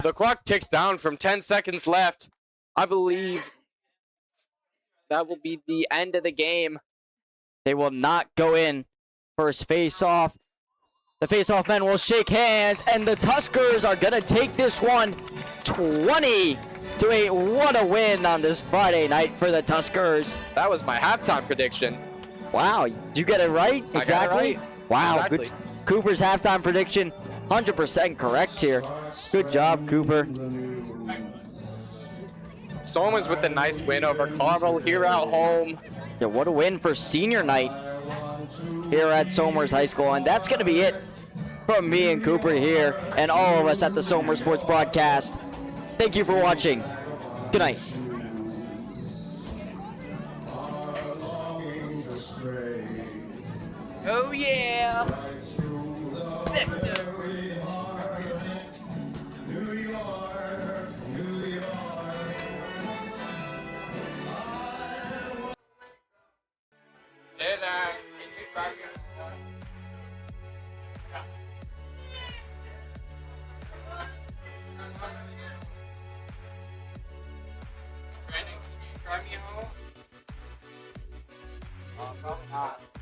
The clock ticks down from 10 seconds left. I believe that will be the end of the game. They will not go in. First face-off. The face-off men will shake hands, and the Tuskers are going to take this one 20-8. What a win on this Friday night for the Tuskers. That was my halftime prediction. Wow, did you get it right? I got it right. Wow, Exactly. good. Cooper's halftime prediction, 100% correct here. Good job, Cooper. Somers with a nice win over Carmel here at home. Yeah, what a win for senior night here at Somers High School. And that's going to be it from me and Cooper here and all of us at the Somers Sports Broadcast. Thank you for watching. Good night. Oh, yeah. Hey there, can you back here? Brandon, can you drive me home? Probably not.